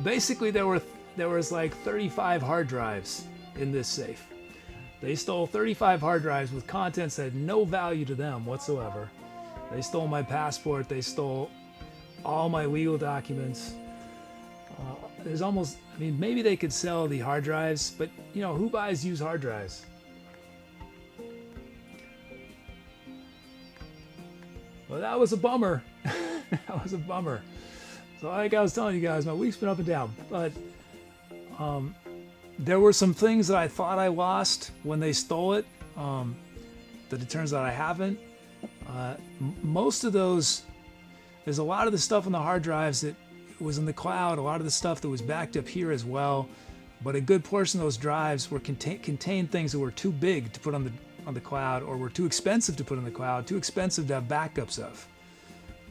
basically there was like 35 hard drives in this safe. They stole 35 hard drives with contents that had no value to them whatsoever. They stole my passport. They stole all my legal documents. Maybe they could sell the hard drives, but who buys used hard drives? Well, that was a bummer. That was a bummer. So like I was telling you guys, my week's been up and down, but there were some things that I thought I lost when they stole it, that it turns out I haven't. Most of those, there's a lot of the stuff on the hard drives that was in the cloud, a lot of the stuff that was backed up here as well, but a good portion of those drives were contained things that were too big to put on the cloud, or were too expensive to put on the cloud, too expensive to have backups of.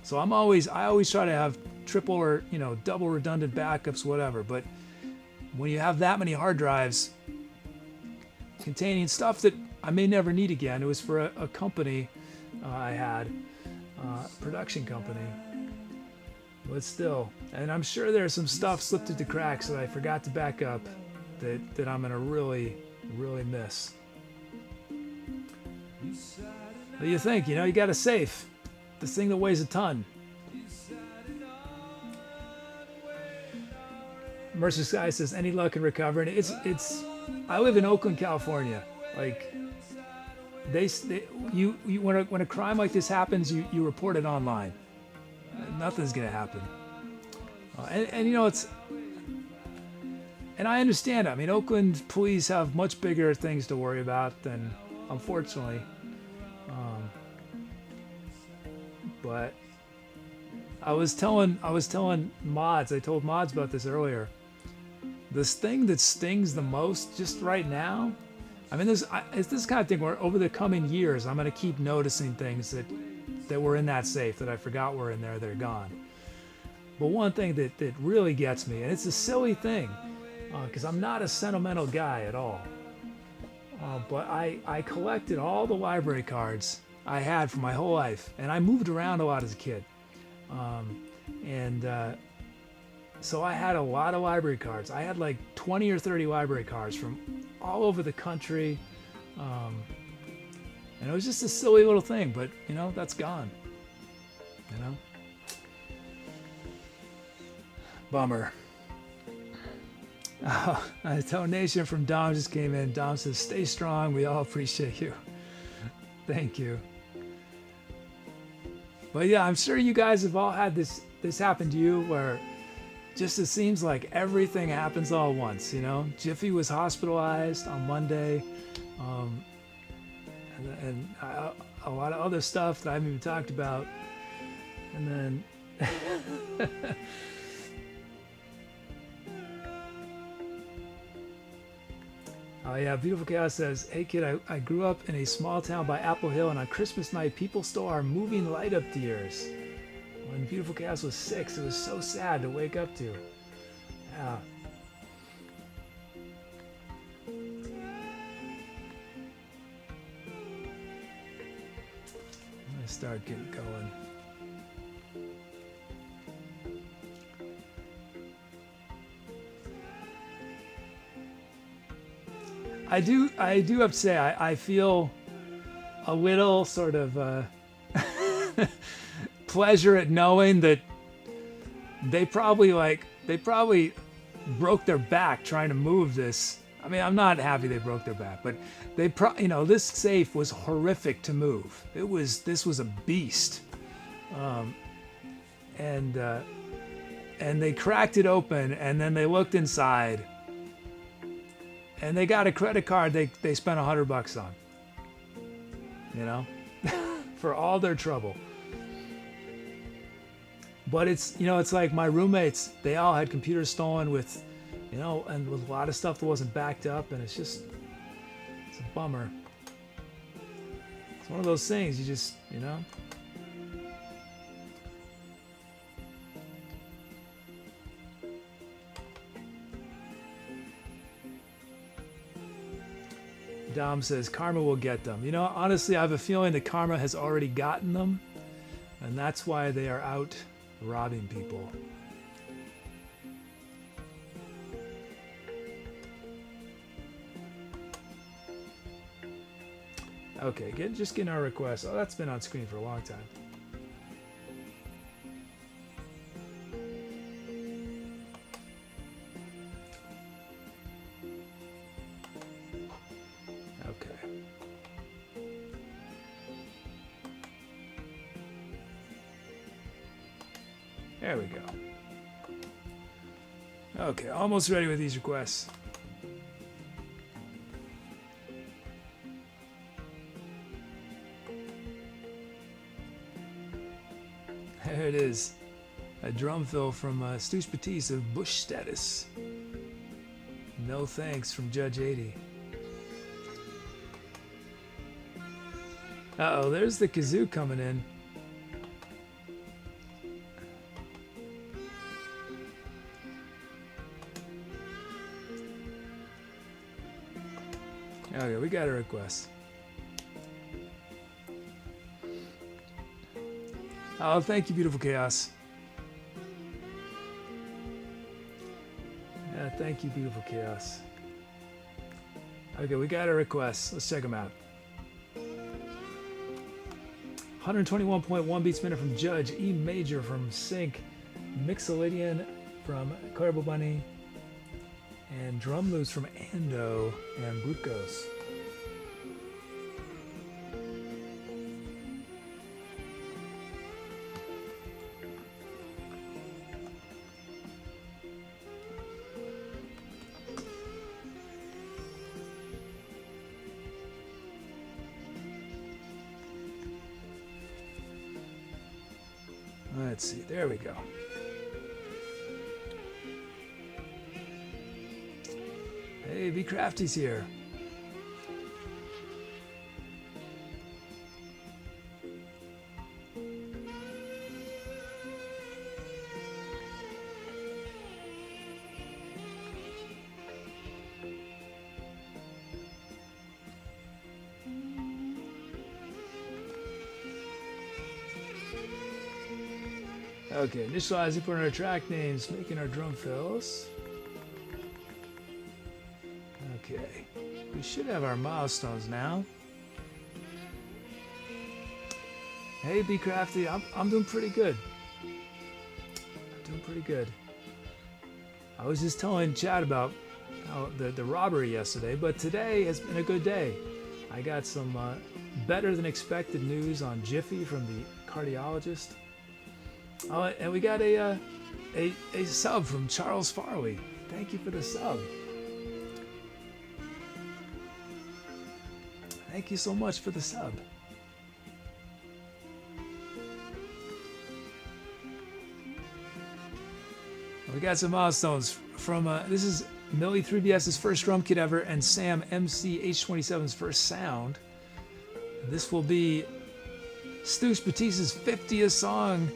So I always try to have triple or double redundant backups, whatever. But when you have that many hard drives containing stuff that I may never need again, it was for a company I had, production company. But still, and I'm sure there's some stuff slipped through the cracks that I forgot to back up that I'm gonna really, really miss. What do you think? You got a safe. This thing that weighs a ton. MercerSkye says, any luck in recovering? I live in Oakland, California. Like, when a crime like this happens, you report it online. Nothing's gonna happen. And I understand. I mean, Oakland police have much bigger things to worry about than, unfortunately. But I was telling mods. I told mods about this earlier. This thing that stings the most just right now. I mean, it's this kind of thing where over the coming years, I'm gonna keep noticing things that were in that safe that I forgot were in there. They're gone. But one thing that really gets me, and it's a silly thing, because I'm not a sentimental guy at all. But I collected all the library cards I had for my whole life, and I moved around a lot as a kid. So I had a lot of library cards. I had like 20 or 30 library cards from all over the country. And it was just a silly little thing, but that's gone. Bummer. A donation from Dom just came in. Dom says, stay strong. We all appreciate you. Thank you. But yeah, I'm sure you guys have all had this happen to you where just it seems like everything happens all at once, you know? Jiffy was hospitalized on Monday. And a lot of other stuff that I haven't even talked about. And then... Oh yeah, Beautiful Chaos says, hey kid, I grew up in a small town by Apple Hill, and on Christmas night, people stole our moving light up deers. When Beautiful Chaos was 6, it was so sad to wake up to. Yeah. I'm gonna start getting going. I do have to say, I feel a little sort of pleasure at knowing that they probably broke their back trying to move this. I mean, I'm not happy they broke their back, but this safe was horrific to move. This was a beast. And they cracked it open, and then they looked inside. And they got a credit card they spent $100 on, you know, for all their trouble. But it's like my roommates, they all had computers stolen with, and with a lot of stuff that wasn't backed up. And it's a bummer. It's one of those things you just, Dom says, karma will get them. Honestly, I have a feeling that karma has already gotten them, and that's why they are out robbing people. Okay, just getting our request. Oh, that's been on screen for a long time. There we go. Okay, almost ready with these requests. There it is. A drum fill from Stoosh Batiste of Bush Status. No thanks from Judge 80. Uh-oh, there's the kazoo coming in. Okay, we got a request. Oh, thank you, Beautiful Chaos. Yeah, thank you, Beautiful Chaos. Okay, we got a request. Let's check them out. 121.1 beats minute from Judge, E major from Sync, Mixolydian from ClaraBowBunny, and drum loops from Ando and Brutgos. Let's see, there we go. Hey, Be Crafty's here. Okay, initializing, putting our track names, making our drum fills. Okay, we should have our milestones now. Hey, Be Crafty, I'm doing pretty good. I'm doing pretty good. I was just telling Chad about how the robbery yesterday, but today has been a good day. I got some better than expected news on Jiffy from the cardiologist. Oh, and we got a sub from Charles Farley. Thank you for the sub. Thank you so much for the sub. We got some milestones from this is Millie 3BS's first drum kit ever and Sam MCH27's first sound. This will be Stoosh Batista's 50th song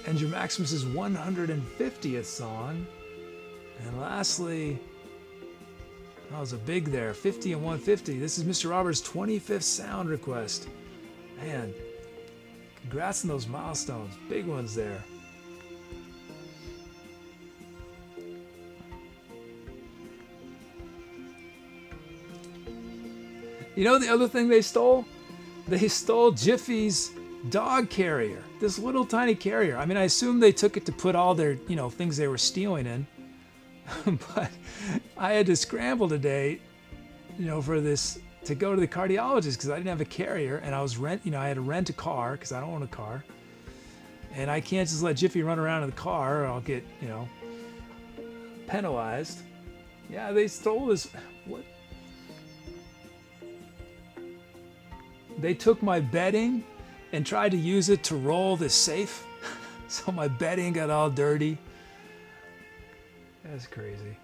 and Your Maximus's 150th song. And lastly, that was a big there, 50 and 150. This is Mr. Roberts' 25th sound request. Man, congrats on those milestones. Big ones there. You know the other thing they stole? They stole Jiffy's dog carrier. This little tiny carrier. I mean, I assume they took it to put all their, things they were stealing in. But I had to scramble today, for this to go to the cardiologist because I didn't have a carrier and I was I had to rent a car because I don't own a car. And I can't just let Jiffy run around in the car or I'll get, penalized. Yeah, they stole this. What? They took my bedding and tried to use it to roll this safe. So my bedding got all dirty. That's crazy.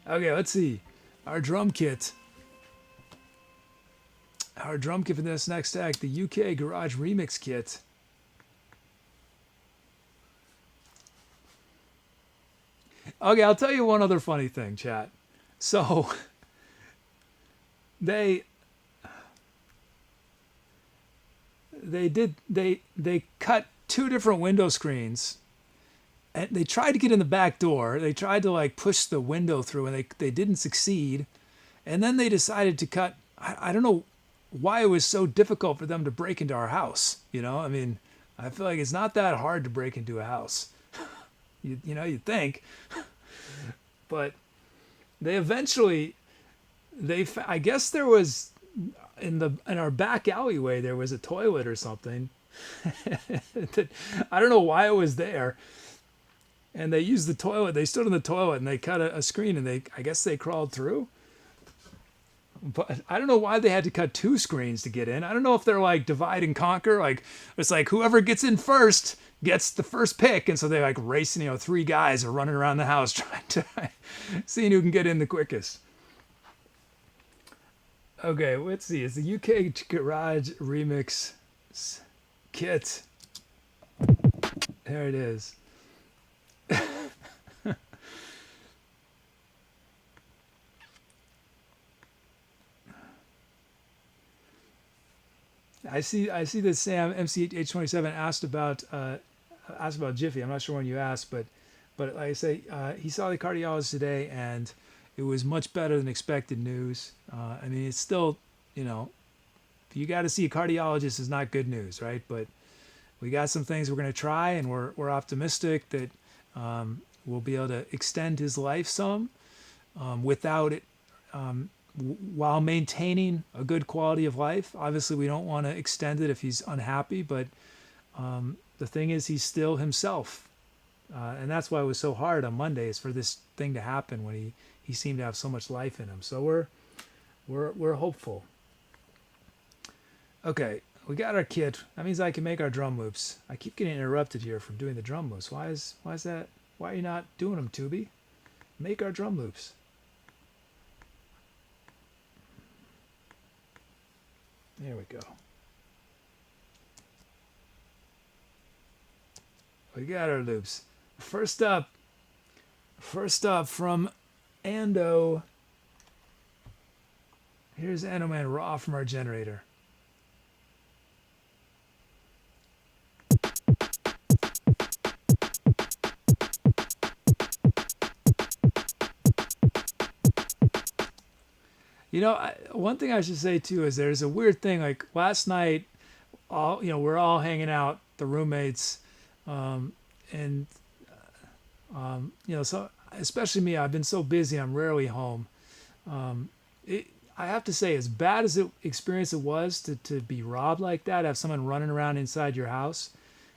Okay, let's see. Our drum kit. Our drum kit for this next act, the UK Garage Remix Kit. Okay, I'll tell you one other funny thing, chat. So, they cut two different window screens and they tried to get in the back door. They tried to push the window through and they didn't succeed. And then they decided to cut, I don't know why it was so difficult for them to break into our house. I mean, I feel like it's not that hard to break into a house. You'd think. But they eventually, I guess there was, in our back alleyway there was a toilet or something. I don't know why it was there. And they used the toilet. They stood in the toilet and they cut a screen and I guess they crawled through. But I don't know why they had to cut two screens to get in. I don't know if they're divide and conquer. It's whoever gets in first gets the first pick. And so they're racing, three guys are running around the house trying to see who can get in the quickest. Okay, let's see. It's the UK Garage Remix Kit. There it is. I see that Sam MCH27 asked about Jiffy. I'm not sure when you asked, but like I say, he saw the cardiologist today and it was much better than expected news. I mean, it's still, you got to see a cardiologist is not good news, right? But we got some things we're going to try, and we're optimistic that we'll be able to extend his life some without it, while maintaining a good quality of life. Obviously, we don't want to extend it if he's unhappy, but the thing is, he's still himself. And that's why it was so hard on Monday, is for this thing to happen when he seemed to have so much life in him. So we're hopeful. Okay, we got our kit. That means I can make our drum loops. I keep getting interrupted here from doing the drum loops. Why is that? Why are you not doing them, Tubi? Make our drum loops. There we go. We got our loops. First up from Ando. Here's Ando Man Raw from our generator. One thing I should say too is there's a weird thing. Last night, we're all hanging out, the roommates, and So especially me, I've been so busy, I'm rarely home. I have to say, as bad as experience it was to be robbed like that, have someone running around inside your house,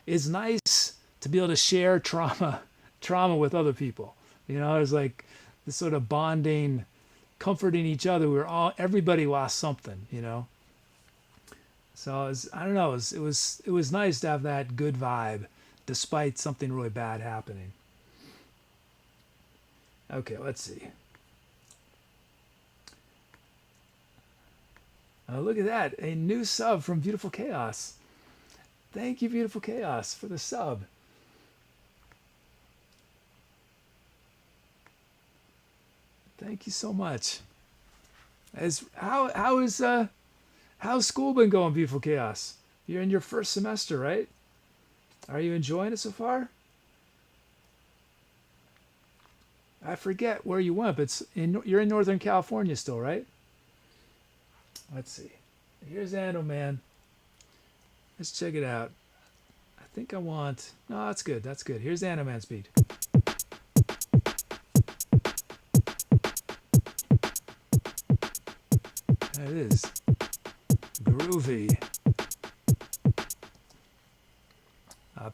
it's nice to be able to share trauma with other people. There's like this sort of bonding, comforting each other. Everybody lost something. So I don't know, it was nice to have that good vibe, despite something really bad happening. Okay, let's see. Look at that, a new sub from Beautiful Chaos. Thank you, Beautiful Chaos, for the sub. Thank you so much. How's school been going, Beautiful Chaos? You're in your first semester, right? Are you enjoying it so far? I forget where you went, but you're in Northern California still, right? Let's see. Here's Ando Man. Let's check it out. I think I want... No, that's good. That's good. Here's Ando Man speed. That is groovy.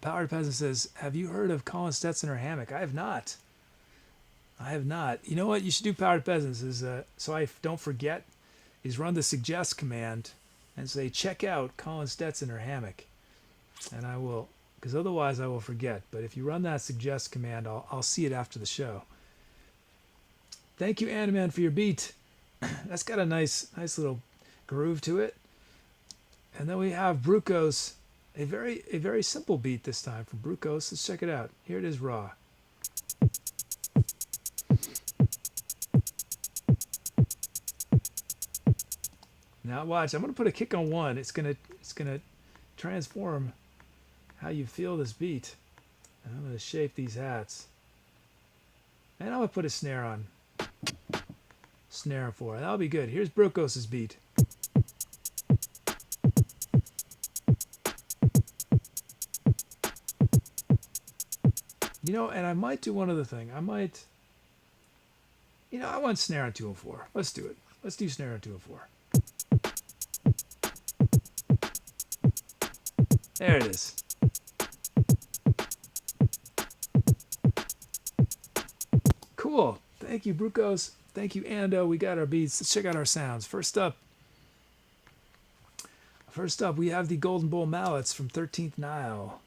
Powered Peasant says, have you heard of Colin Stetson hammock? I have not. You know what you should do, Powered Peasants, is so I don't forget, is run the suggest command and say, check out Colin Stetson hammock. And I will, because otherwise I will forget. But if you run that suggest command, I'll see it after the show. Thank you, Animan, for your beat. That's got a nice little groove to it. And then we have Brucos, a very simple beat this time from Brucos. Let's check it out. Here it is raw. Now watch, I'm gonna put a kick on one. It's gonna transform how you feel this beat. And I'm gonna shape these hats. And I'm gonna put a snare on. Snare 4. That'll be good. Here's Brucos' beat. And I might do one other thing. I want snare on 2 and 4. Let's do it. Let's do snare on 2 and 4. There it is. Cool. Thank you, Brucos. Thank you, Ando. We got our beats. Let's check out our sounds. First up, we have the Golden Bowl Mallets from 13th Nile.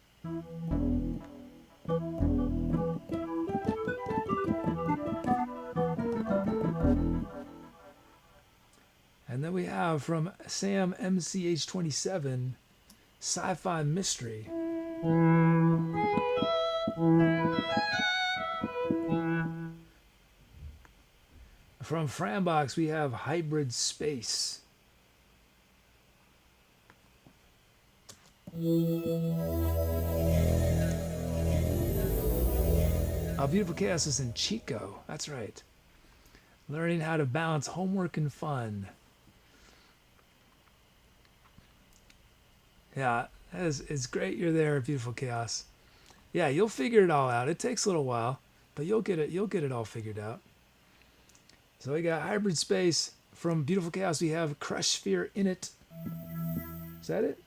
And then we have from Sam MCH27, Sci-Fi Mystery. From Frambox, we have Hybrid Space. Our Beautiful Chaos is in Chico. That's right. Learning how to balance homework and fun. Yeah, it's great you're there, Beautiful Chaos. Yeah, you'll figure it all out. It takes a little while, but you'll get it all figured out. So we got Hybrid Space. From Beautiful Chaos, we have Crush Sphere in it. Is that it?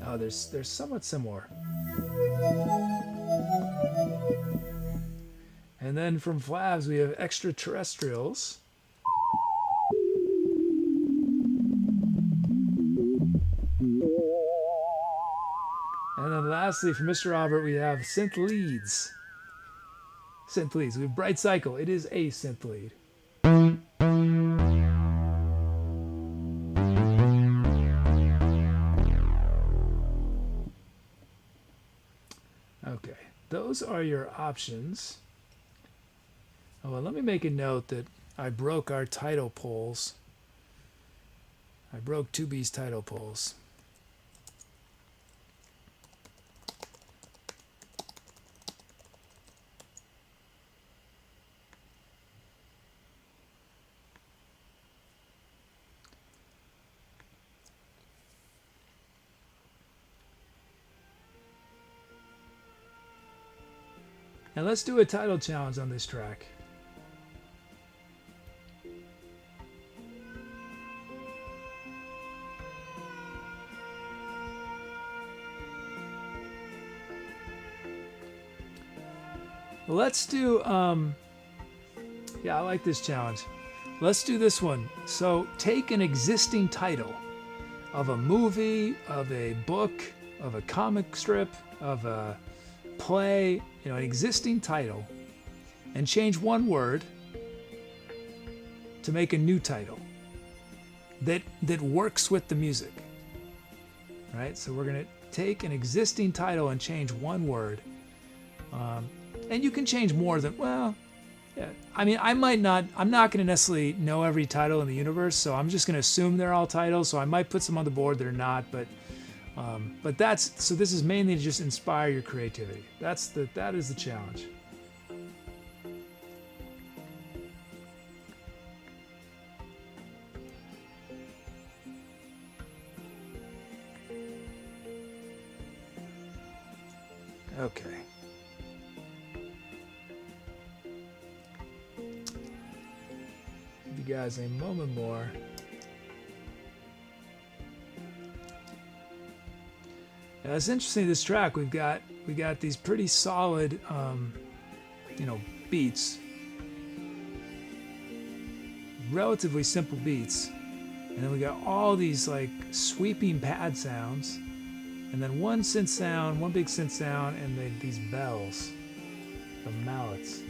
Oh, there's somewhat similar. And then from Flavs, we have Extraterrestrials. And then lastly, from Mr. Robert, we have Synth Leads. Synth Leads. We have Bright Cycle. It is a synth lead. Okay, those are your options. Oh, well, let me make a note that I broke our title polls. I broke 2B's title polls. And let's do a title challenge on this track. Let's do, yeah, I like this challenge. Let's do this one. So take an existing title of a movie, of a book, of a comic strip, of a play, an existing title, and change one word to make a new title that works with the music. Right? So we're going to take an existing title and change one word. And you can change more than, well, yeah. I mean, I'm not going to necessarily know every title in the universe, so I'm just going to assume they're all titles. So I might put some on the board that are not, but so this is mainly to just inspire your creativity. That is the challenge. Okay. Give you guys a moment more. Now, it's interesting, this track, we got these pretty solid beats, relatively simple beats, and then we got all these like sweeping pad sounds, and then one synth sound, one big synth sound, and then these bells, the mallets.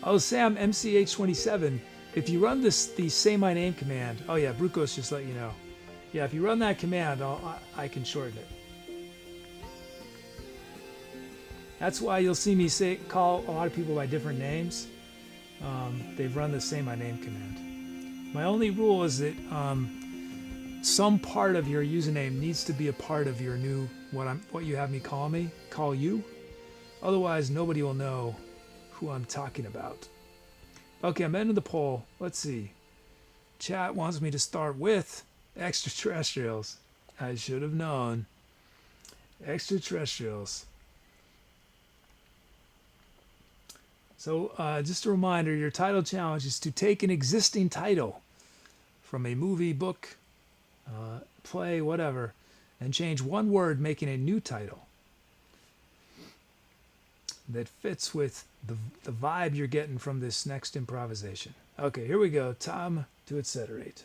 Oh, Sam, MCH27, if you run the say my name command, oh yeah, Brucos just let you know. Yeah, if you run that command, I can shorten it. That's why you'll see me call a lot of people by different names. They've run the say my name command. My only rule is that some part of your username needs to be a part of your new, what you have me call you. Otherwise, nobody will know who I'm talking about. Okay, I'm ending the poll. Let's see. Chat wants me to start with extraterrestrials. I should have known. Extraterrestrials. So just a reminder, your title challenge is to take an existing title from a movie, book, play, whatever, and change one word, making a new title that fits with the vibe you're getting from this next improvisation. Okay, here we go. Time to etceterate.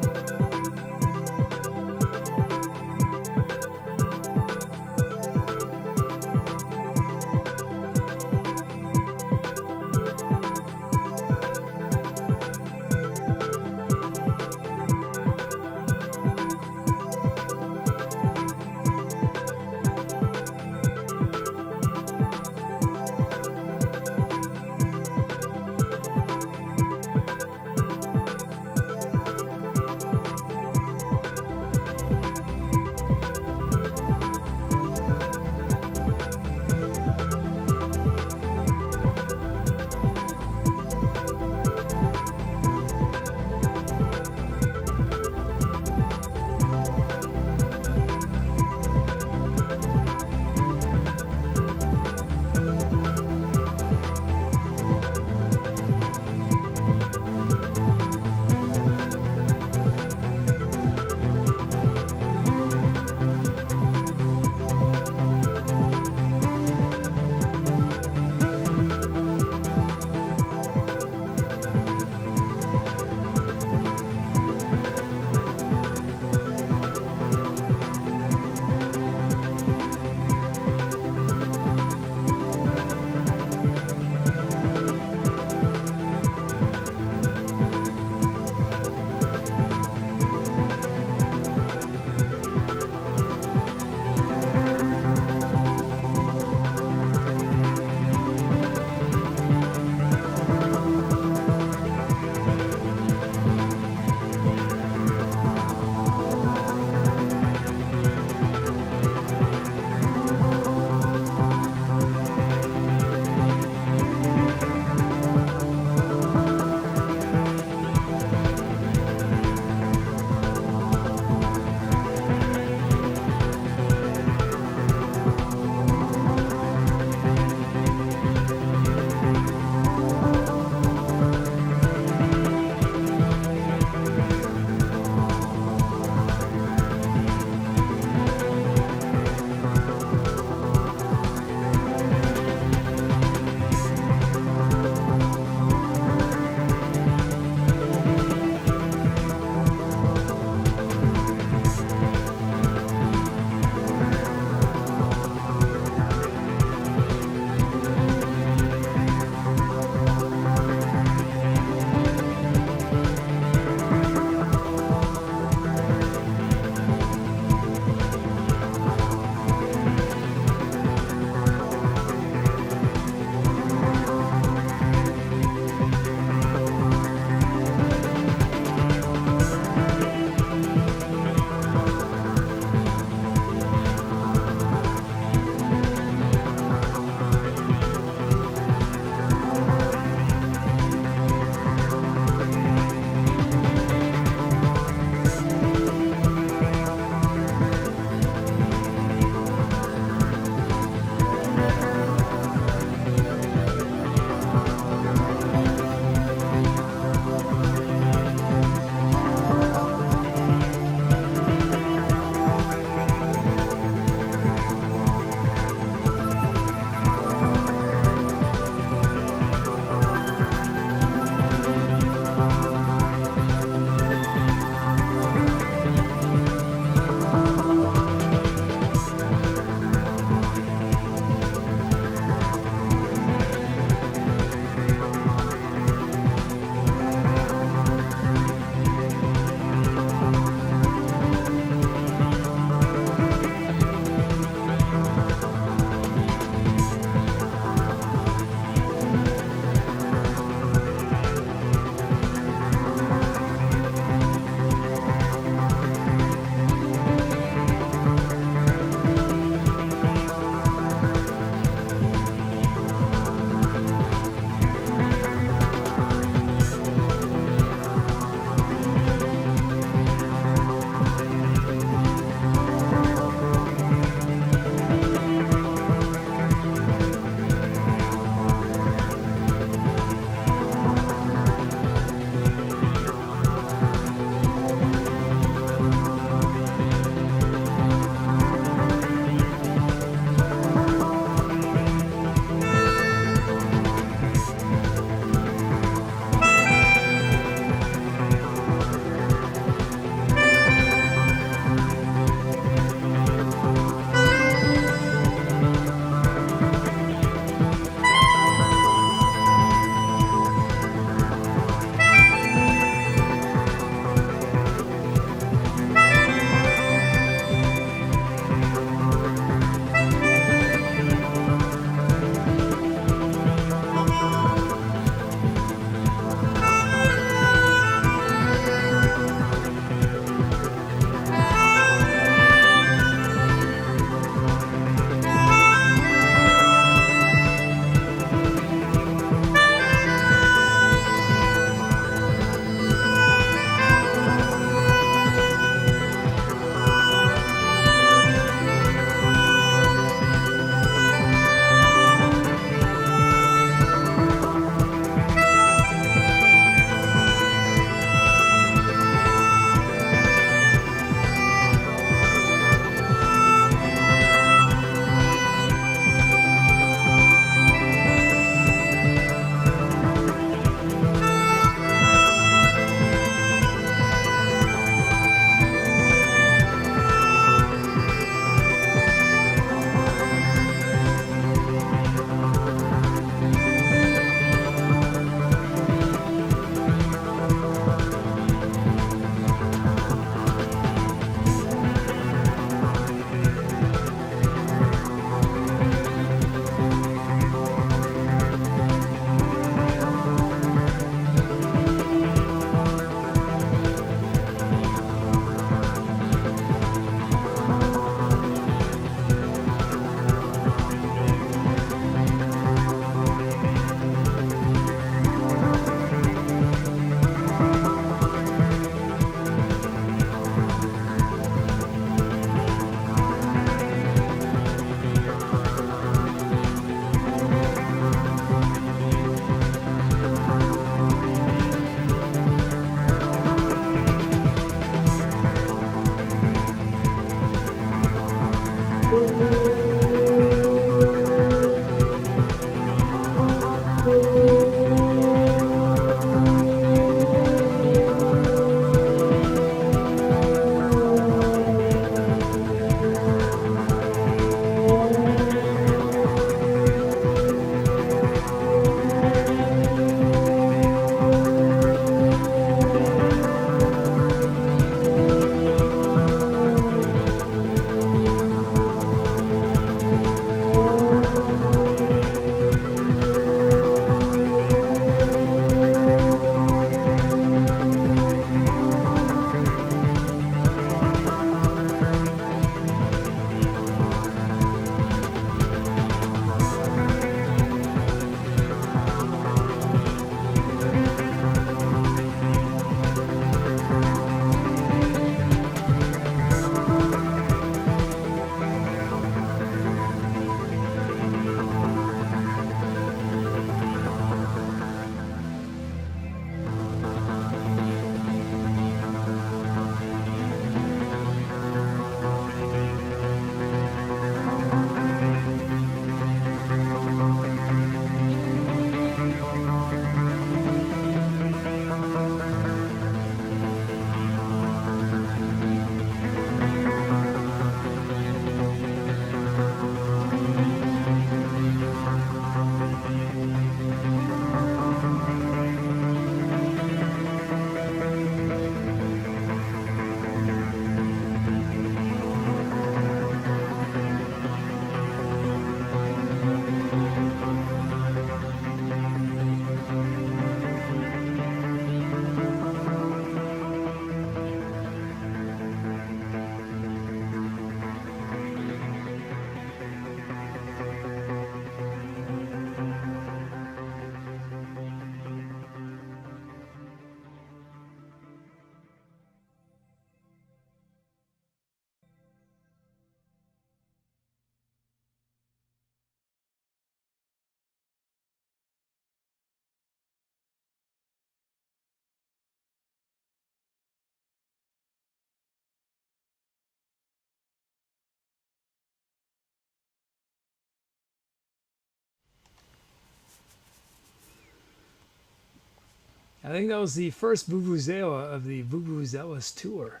I think that was the first Vuvuzela of the Vuvuzealous tour.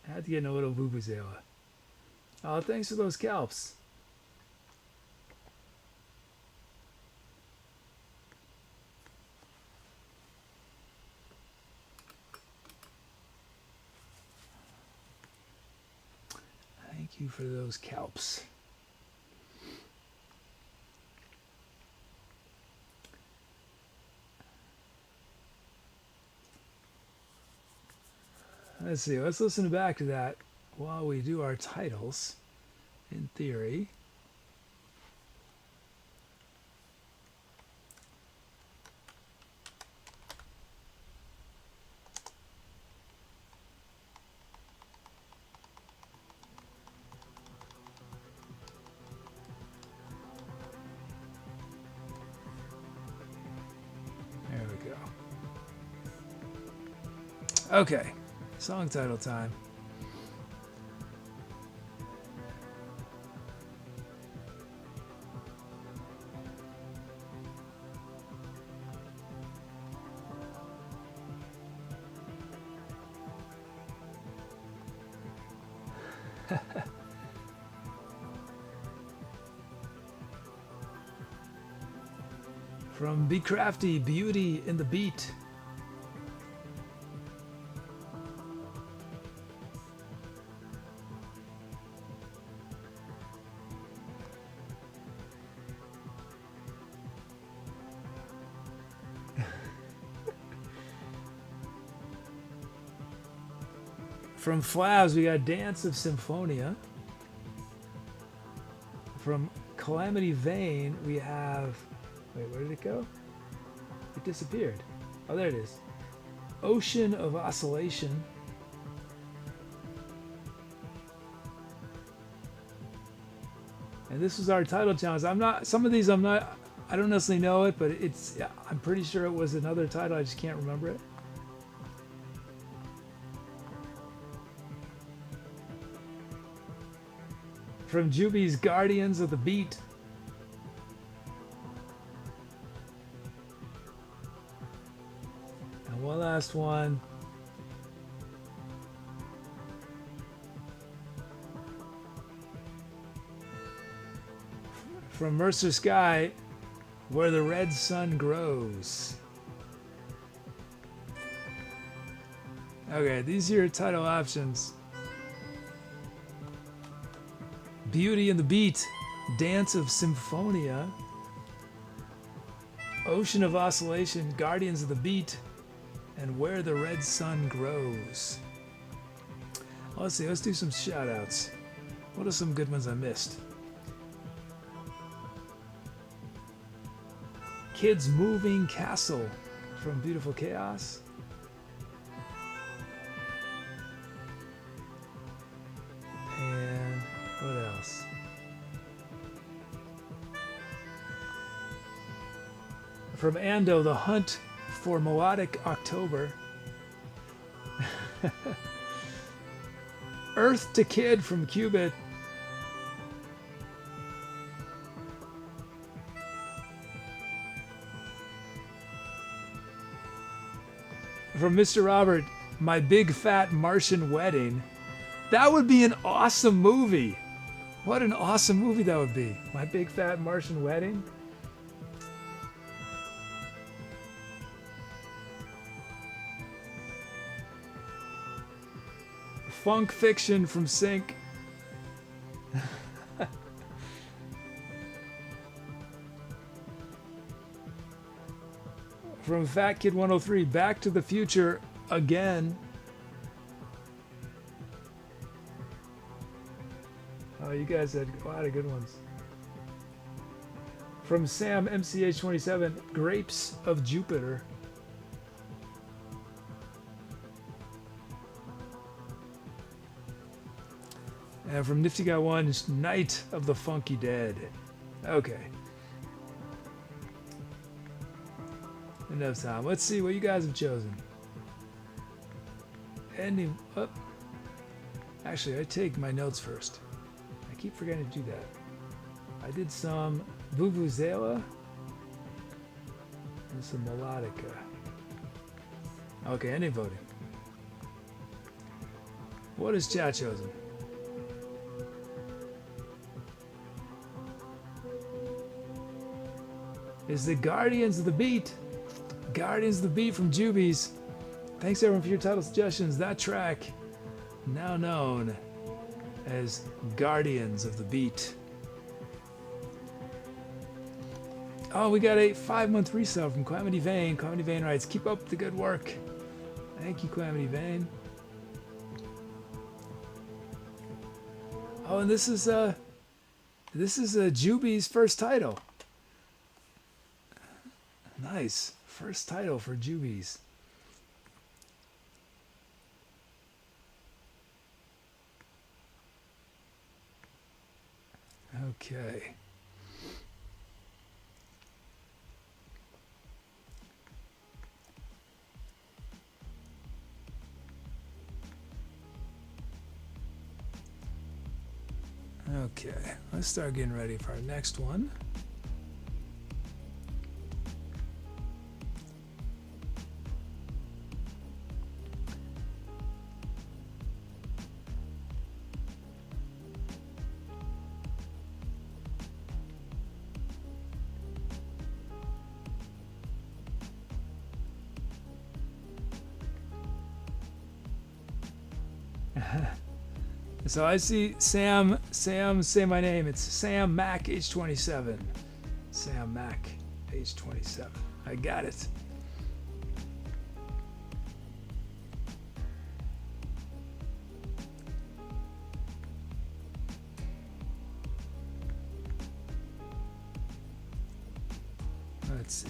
I had to get in a little Vuvuzela. Oh, thanks for those calps. Thank you for those calps. Let's see, let's listen back to that while we do our titles, in theory. There we go. Okay. Song title time. From Be Crafty, Beauty in the Beat. From Flavs, we got Dance of Symphonia. From Calamity Vane, we have... Wait, where did it go? It disappeared. Oh, there it is. Ocean of Oscillation. And this was our title challenge. Some of these I don't necessarily know it, but I'm pretty sure it was another title. I just can't remember it. From Juby's Guardians of the Beat. And one last one. From MercerSkye, Where the Red Sun Grows. Okay, these are your title options. Beauty and the Beat, Dance of Symphonia, Ocean of Oscillation, Guardians of the Beat, and Where the Red Sun Grows. Well, let's see, let's do some shout outs. What are some good ones I missed? Kids Moving Castle from Beautiful Chaos. And what else? From Ando, The Hunt for Melodic October. Earth to Kid from Qubit. From Mr. Robert, My Big Fat Martian Wedding. That would be an awesome movie. What an awesome movie that would be. My Big Fat Martian Wedding. Funk Fiction from Sync. From Fat Kid 103, Back to the Future again. Oh, you guys had a lot of good ones. From Sam MCH27, Grapes of Jupiter. And from Nifty Guy 1, Night of the Funky Dead. Okay. Enough time. Let's see what you guys have chosen. Actually, I take my notes first. I keep forgetting to do that. I did some Vuvuzela. This is melodica. Okay, ending voting. What has chat chosen? Is the Guardians of the Beat. Guardians of the Beat from Jubies. Thanks everyone for your title suggestions. That track, now known as Guardians of the Beat. Oh, we got a 5-month resale from Calamity Vane. Calamity Vane writes, keep up the good work. Thank you, Calamity Vane. Oh, and this is Juby's first title. Nice. First title for Juby's. Okay. Okay, let's start getting ready for our next one. So I see Sam say my name. It's Sam Mac age 27. Sam Mac age 27. I got it. Let's see.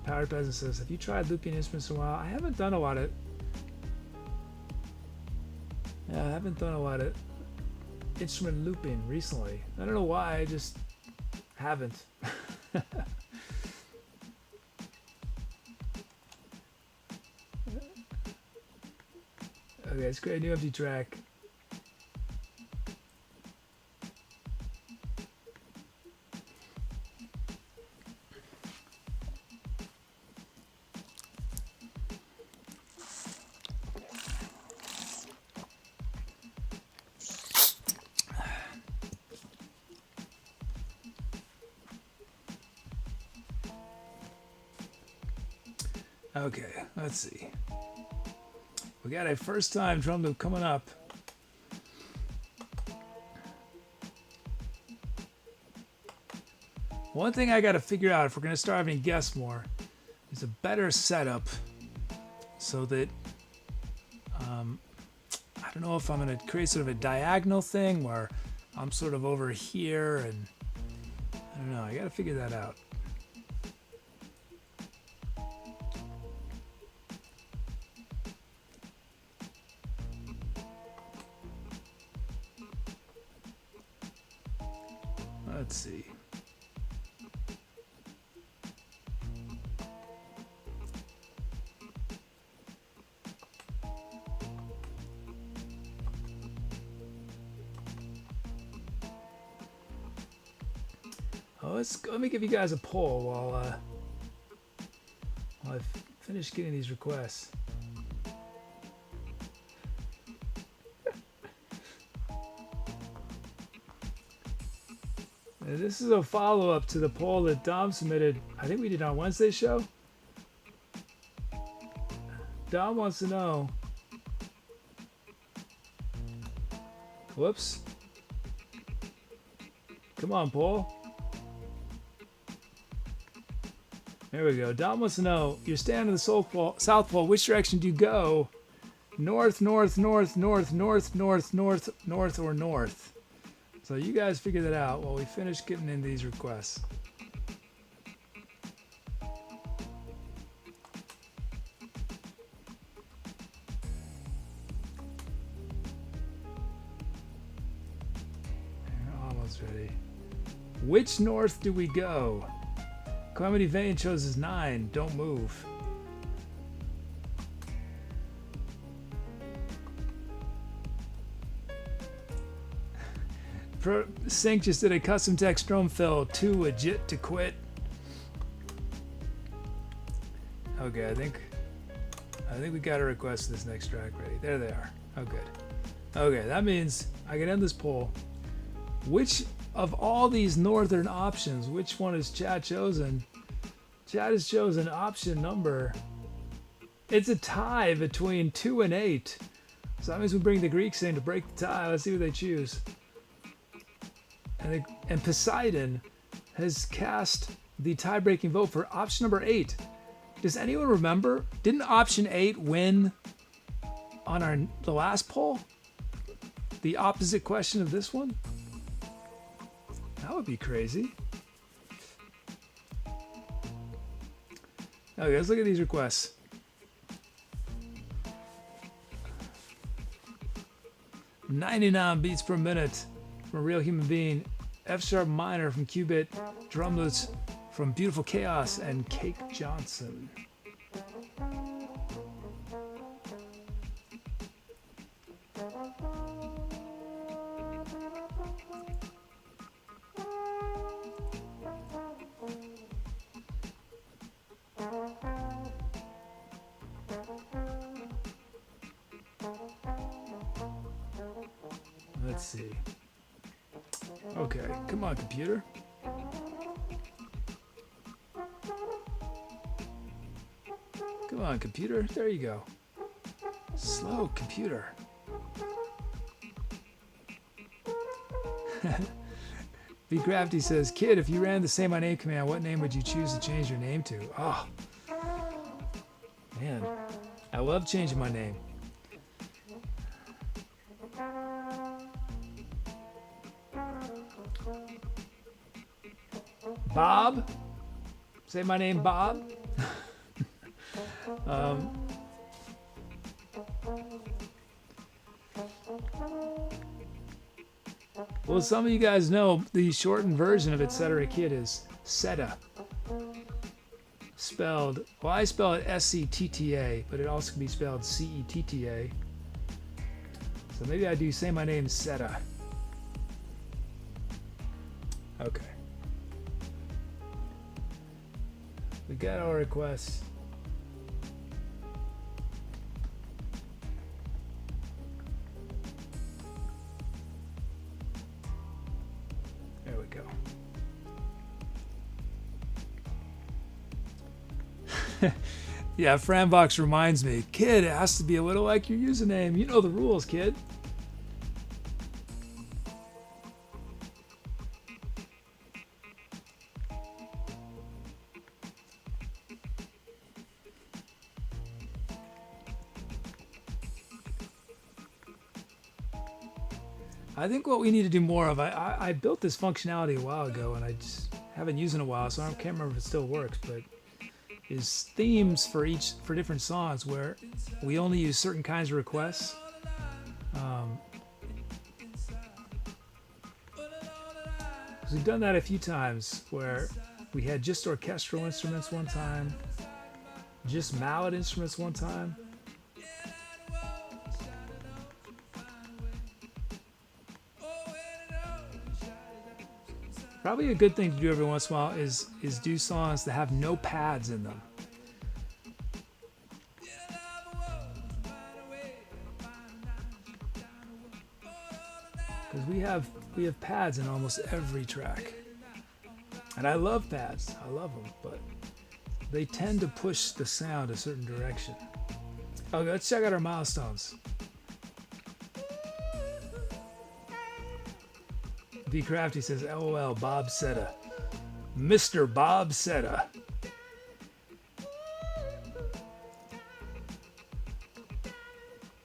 Powered Peasant says, have you tried looping instruments in a while? I haven't done a lot of... Yeah, I haven't done a lot of instrument looping recently. I don't know why, I just haven't. Okay, let's create a new empty track. Okay, let's see. We got a first time drum loop coming up. One thing I got to figure out if we're going to start having guests more is a better setup so that I don't know if I'm going to create sort of a diagonal thing where I'm sort of over here and I don't know. I got to figure that out. Let's see. Oh, let me give you guys a poll while I finish getting these requests. This is a follow-up to the poll that Dom submitted. I think we did on Wednesday's show. Dom wants to know. Whoops. Come on, poll. There we go. Dom wants to know, you're standing in the South Pole. Which direction do you go? North, north, north, north, north, north, north, north, or north? So you guys figure that out while we finish getting in these requests. We're almost ready. Which north do we go? Calamity Vane chooses 9. Don't move. Sync just did a custom text drum fill. Too legit to quit. Okay, I think we got a request for this next track ready. There they are. Oh, good. Okay, that means I can end this poll. Which of all these northern options, which one has Chad chosen? Chad has chosen option number. It's a tie between 2 and 8. So that means we bring the Greeks in to break the tie. Let's see what they choose. And Poseidon has cast the tie-breaking vote for option number 8. Does anyone remember? Didn't option 8 win on the last poll? The opposite question of this one? That would be crazy. Okay, let's look at these requests. "99 beats per minute" from a real human being. F sharp minor from Qubit. Drumlets from Beautiful Chaos and Cake Johnson. Let's see. Okay, come on, computer. Come on, computer. There you go. Slow computer. B Crafty says, "Kid, if you ran the Say My Name command, what name would you choose to change your name to?" Oh, man. I love changing my name. Bob? Say my name, Bob? Well, some of you guys know the shortened version of Etcetera Kid is SETA. Spelled, well, I spell it SETTA, but it also can be spelled CETTA. So maybe I do Say My Name, SETA. Okay. We got our requests. There we go. Yeah, Franbox reminds me, "Kid, it has to be a little like your username. You know the rules, kid." I think what we need to do more of, I built this functionality a while ago and I just haven't used it in a while, so I can't remember if it still works, but is themes for different songs where we only use certain kinds of requests. We've done that a few times where we had just orchestral instruments one time, just mallet instruments one time. Probably a good thing to do every once in a while is do songs that have no pads in them. Because we have pads in almost every track. And I love pads. I love them, but they tend to push the sound a certain direction. Okay, let's check out our milestones. B Crafty says, "LOL, Bob Setta." Mr. Bob Setta.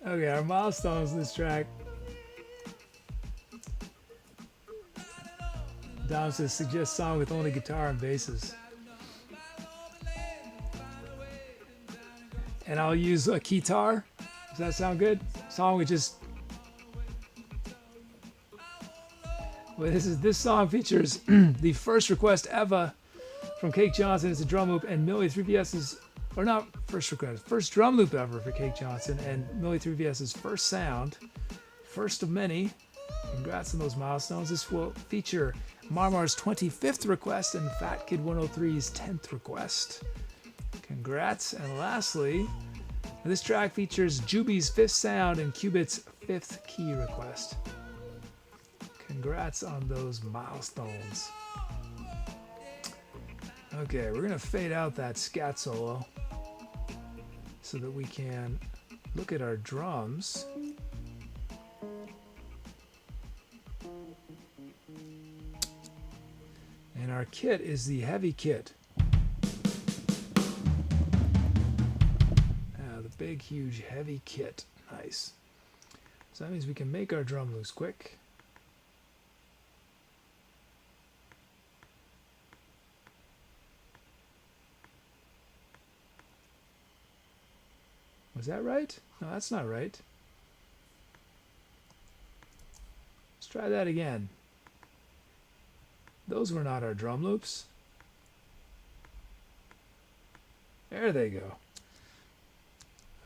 Okay, our milestones in this track. Dom says, "Suggest song with only guitar and basses." And I'll use a guitar. Does that sound good? Song with just... Well, this song features the first request ever from Cake Johnson. It's a drum loop, and Millie 3VS's, or not first request, first drum loop ever for Cake Johnson, and Millie 3VS's first sound, first of many. Congrats on those milestones. This will feature Marmar's 25th request and Fat Kid 103's 10th request. Congrats. And lastly, this track features Juby's 5th sound and Cubit's 5th key request. Congrats on those milestones. Okay, we're going to fade out that scat solo so that we can look at our drums. And our kit is the heavy kit. The big, huge, heavy kit. Nice. So that means we can make our drum loops quick. Was that right? No, that's not right. Let's try that again. Those were not our drum loops. There they go.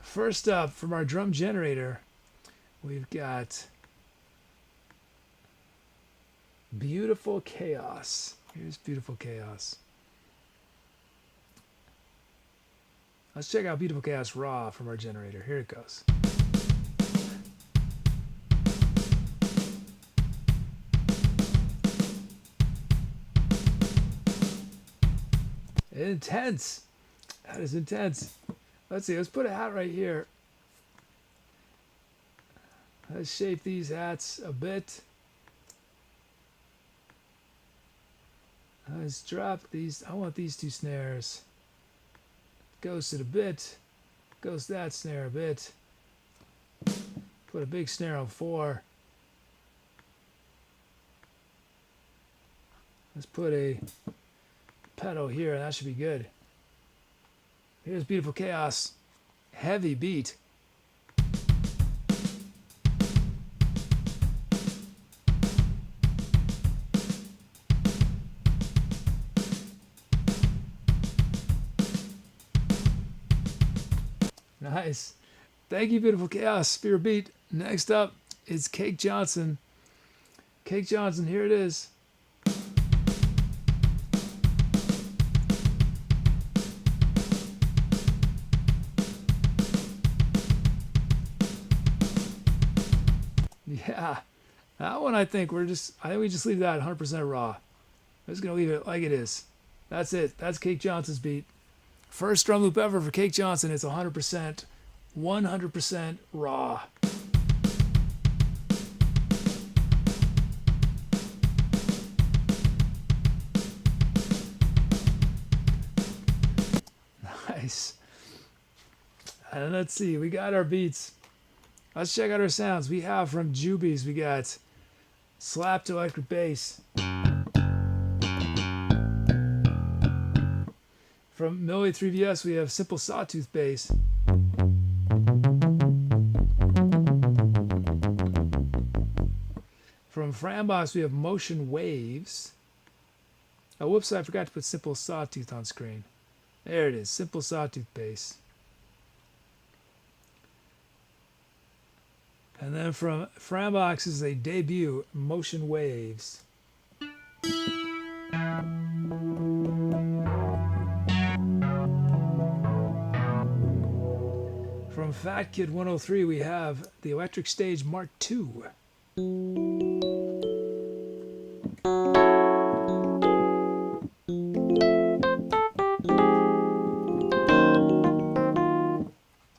First up, from our drum generator, we've got Beautiful Chaos. Here's Beautiful Chaos. Let's check out Beautiful Chaos raw from our generator. Here it goes. Intense. That is intense. Let's see. Let's put a hat right here. Let's shape these hats a bit. Let's drop these. I want these two snares. Goes to the bit. Goes to that snare a bit. Put a big snare on 4. Let's put a pedal here, and that should be good. Here's Beautiful Chaos. Heavy beat. Nice. Thank you, Beautiful Chaos, for your beat. Next up is Cake Johnson. Cake Johnson, here it is. Yeah, that one I think we just leave that 100% raw. I'm just gonna leave it like it is. That's it. That's Cake Johnson's beat. First drum loop ever for Cake Johnson. It's 100% raw. Nice. And let's see, we got our beats. Let's check out our sounds. We have from Juby's, we got slapped electric bass. From Millie 3VS, we have simple sawtooth bass. From Frambox, we have motion waves. Oh, whoops, I forgot to put simple sawtooth on screen. There it is, simple sawtooth bass. And then from Frambox is a debut, motion waves. From Fat Kid 103, we have the Electric Stage Mark II.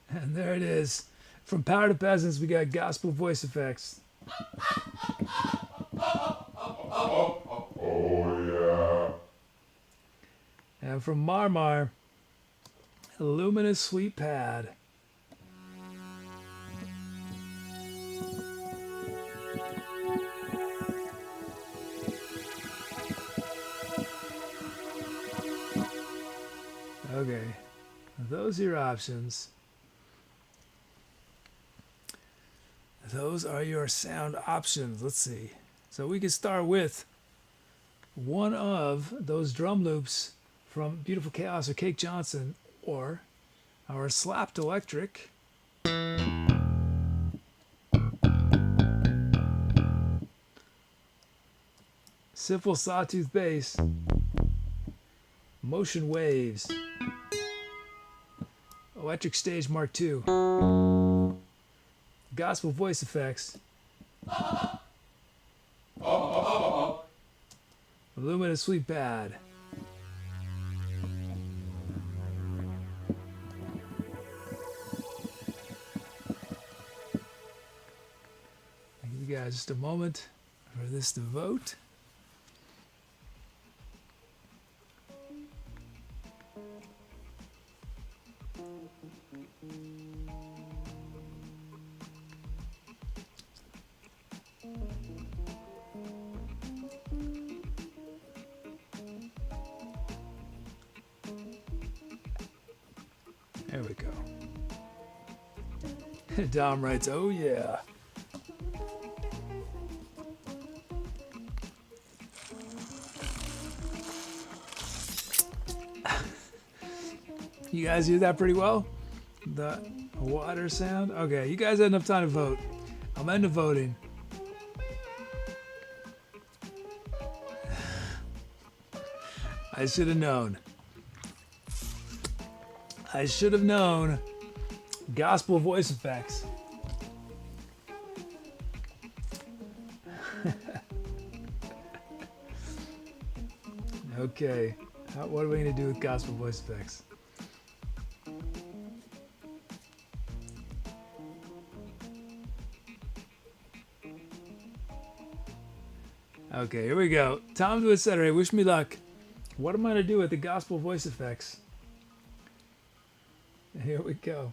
And there it is. From Power to Peasants, we got gospel voice effects. Oh, yeah. And from Marmar, Luminous Sweet Pad. Okay, those are your options. Those are your sound options. Let's see. So we can start with one of those drum loops from Beautiful Chaos or Cake Johnson, or our slapped electric. Simple sawtooth bass. Motion waves. Electric stage Mark II. Gospel voice effects. Luminous sweep pad. I'll give you guys just a moment for this to vote. There we go. Dom writes, oh yeah. You guys hear that pretty well? The water sound? Okay, you guys had enough time to vote. I'm into voting. I should have known. I should have known. Gospel voice effects. Okay. What are we going to do with gospel voice effects? Okay, here we go. Tom to Etcetera. Wish me luck. What am I going to do with the gospel voice effects? Here we go.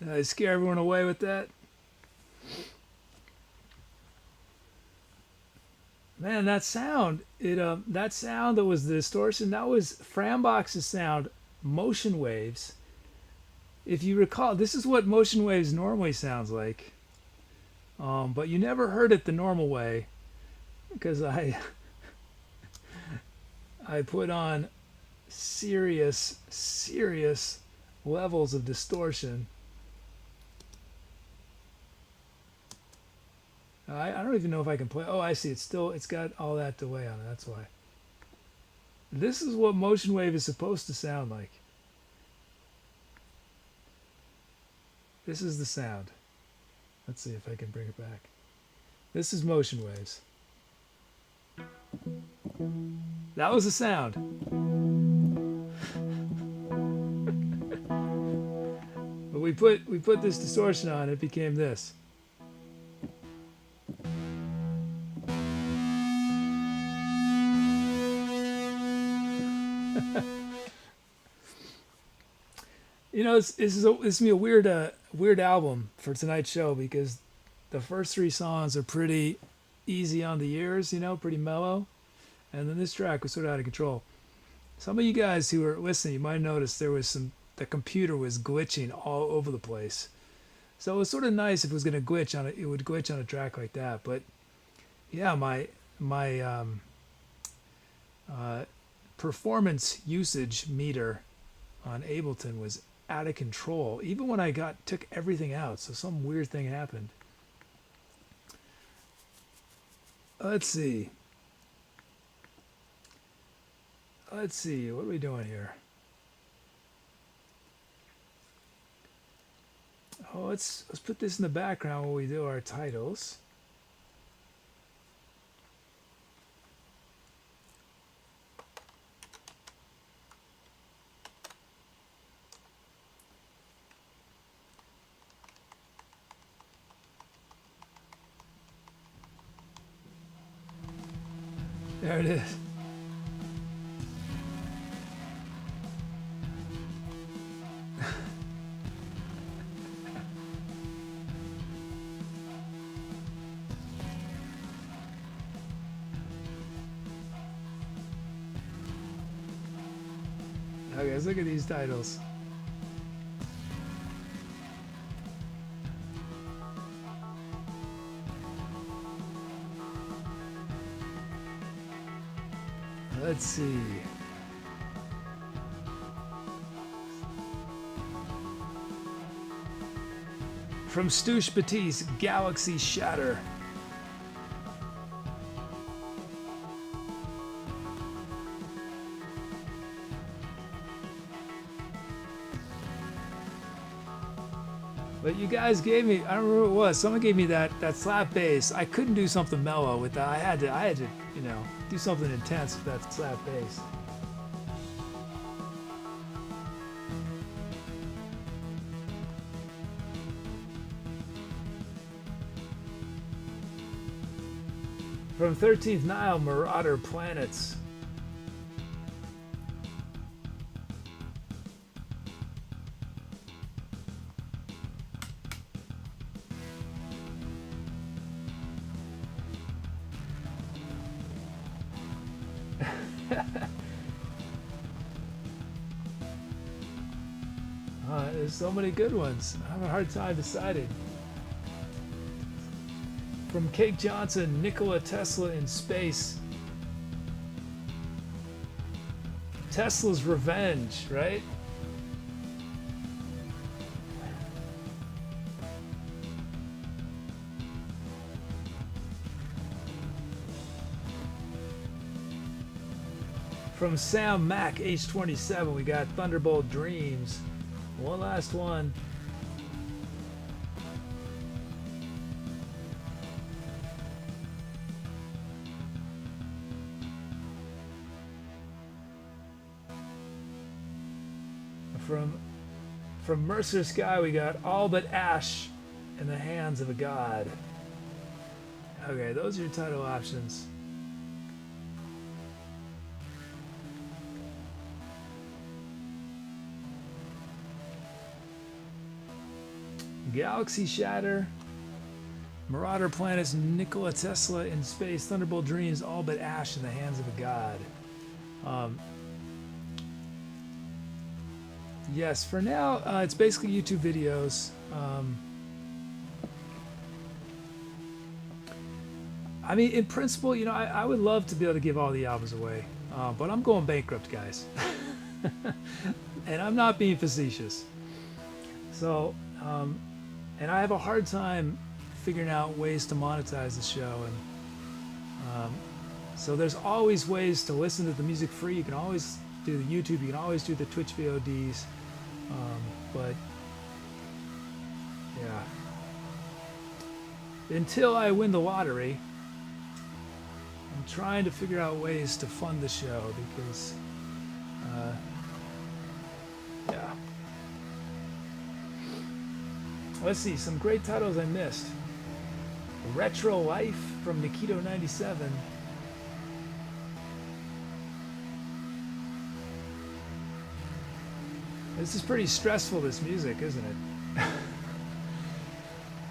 Did I scare everyone away with that? Man, that sound, that sound that was the distortion, that was Frambox's sound, motion waves. If you recall, this is what motion waves normally sounds like. But you never heard it the normal way because I put on serious levels of distortion. I don't even know if I can play. Oh, I see. It's got all that delay on it. That's why. This is what motion wave is supposed to sound like. This is the sound. Let's see if I can bring it back. This is motion waves. That was the sound. But we put this distortion on, it became this. You know, this is gonna be a weird album for tonight's show because the first three songs are pretty easy on the ears, you know, pretty mellow, and then this track was sort of out of control. Some of you guys who are listening, you might notice the computer was glitching all over the place. So it was sort of nice if it was gonna glitch on it. It would glitch on a track like that, but yeah, my performance usage meter on Ableton was out of control, even when I took everything out. So some weird thing happened. Let's see. What are we doing here? Oh, let's put this in the background while we do our titles. There it is. Okay, let's look at these titles. Let's see. From Stouche Batiste, Galaxy Shatter. But you guys gave me, I don't remember what it was, someone gave me that slap bass. I couldn't do something mellow with that. I had to, you know, do something intense with that slap bass. From 13th Nile, Marauder Planets. There's so many good ones. I have a hard time deciding. From Cake Johnson, Nikola Tesla in Space. Tesla's Revenge, right? From Sam Mack, H27, we got Thunderbolt Dreams. One last one. From MercerSkye, we got All But Ash in the Hands of a God. Okay, those are your title options. Galaxy Shatter, Marauder Planets, Nikola Tesla in Space, Thunderbolt Dreams, All But Ash in the Hands of a God. Yes, for now, it's basically YouTube videos. I mean, in principle, you know, I would love to be able to give all the albums away, but I'm going bankrupt, guys. And I'm not being facetious. So, and I have a hard time figuring out ways to monetize the show. And so there's always ways to listen to the music free. You can always do the YouTube, you can always do the Twitch VODs. But yeah, until I win the lottery, I'm trying to figure out ways to fund the show because, yeah. Let's see, some great titles I missed. Retro Life from Nikito 97. This is pretty stressful, this music, isn't it?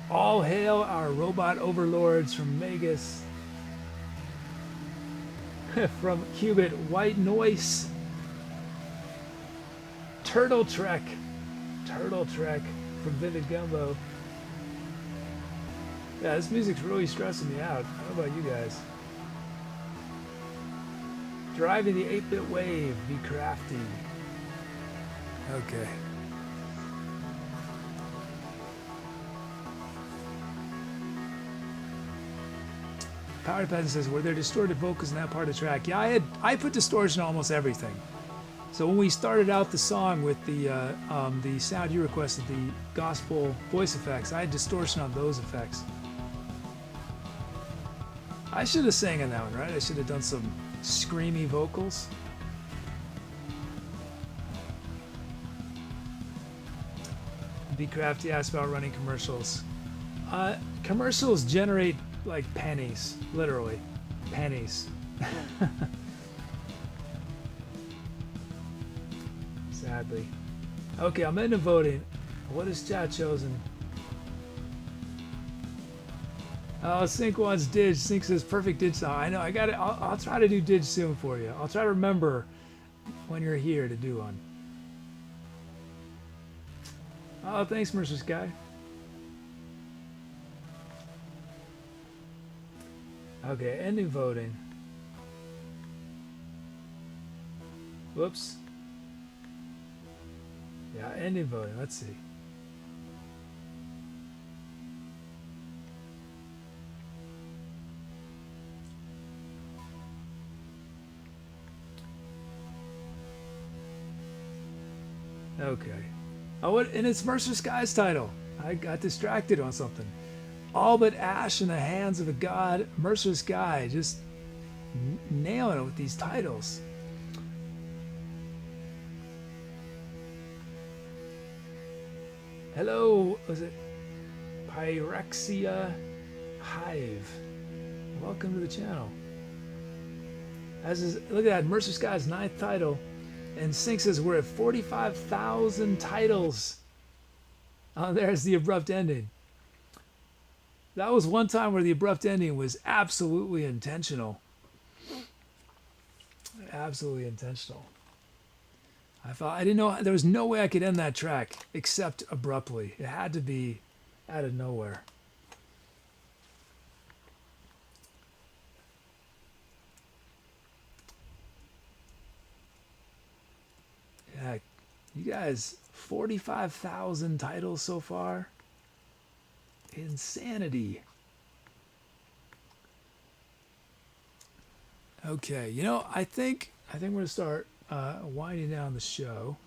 All Hail Our Robot Overlords from Magus. From Qubit, White Noise. Turtle Trek from Vivid Gumbo. Yeah, this music's really stressing me out. How about you guys? Driving the 8-bit wave, be crafty. Okay. Power Peasant says, were there distorted vocals in that part of the track? Yeah, I put distortion on almost everything. So when we started out the song with the sound you requested, the gospel voice effects, I had distortion on those effects. I should have sang on that one, right? I should have done some screamy vocals. Be crafty asked about running commercials. Commercials generate like pennies, literally pennies. Sadly. Okay, I'm into voting. What has chat chosen? Oh, Sync wants Dig. Sync says perfect Dig song. I know. I got it. I'll try to do Dig soon for you. I'll try to remember when you're here to do one. Oh, thanks, MercerSkye. Okay, ending voting. Whoops. Yeah, ending voting. Let's see. Okay. Oh, what? And it's MercerSkye's title. I got distracted on something. All But Ash in the Hands of a God. MercerSkye just nailing it with these titles. Hello, was it Pyrexia Hive? Welcome to the channel. Look at that, MercerSkye's 9th title. And Sync says we're at 45,000 titles. Oh, there's the abrupt ending. That was one time where the abrupt ending was absolutely intentional. Absolutely intentional. I didn't know, there was no way I could end that track except abruptly. It had to be out of nowhere. Yeah, you guys, 45,000 titles so far. Insanity. Okay, you know, I think we're gonna start winding down the show.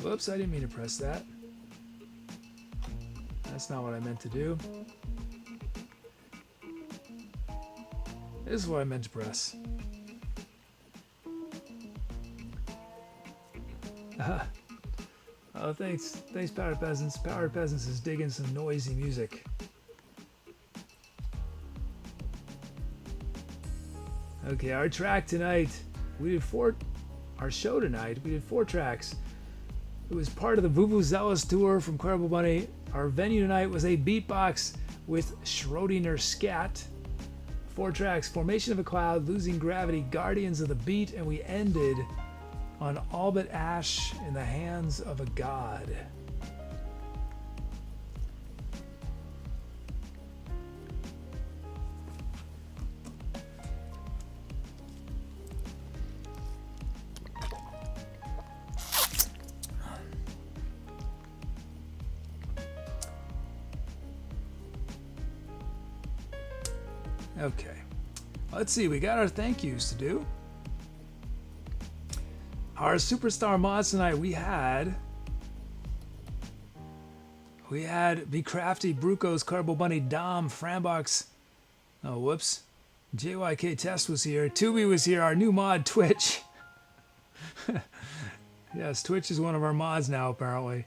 Whoops, I didn't mean to press that. That's not what I meant to do. This is what I meant to press. Oh, thanks, Power Peasants. Power Peasants is digging some noisy music. Okay, our track tonight, our show tonight, we did 4 tracks. It was part of the Vuvuzealous tour from ClaraBowBunny. Our venue tonight was a beatbox with Schrödinger Scat. 4 tracks: Formation of a Cloud, Losing Gravity, Guardians of the Beat, and we ended on All But Ash in the Hands of a God. Okay, let's see, we got our thank yous to do. Our superstar mods tonight, we had Be Crafty, Brucos, ClaraBowBunny, Dom, Frambox, oh whoops, JYK Test was here, Tubi was here, our new mod Twitch. Yes, Twitch is one of our mods now apparently.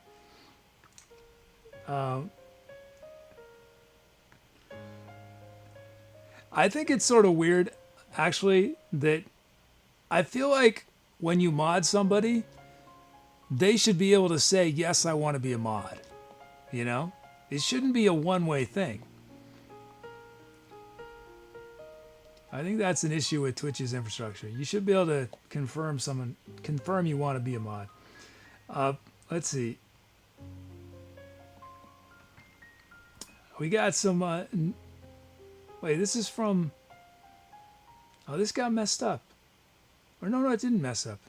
I think it's sort of weird, actually, that I feel like when you mod somebody, they should be able to say, yes, I want to be a mod. You know? It shouldn't be a one-way thing. I think that's an issue with Twitch's infrastructure. You should be able to confirm you want to be a mod. Let's see. We got some... Wait, this is from... Oh, this got messed up. Or no, it didn't mess up.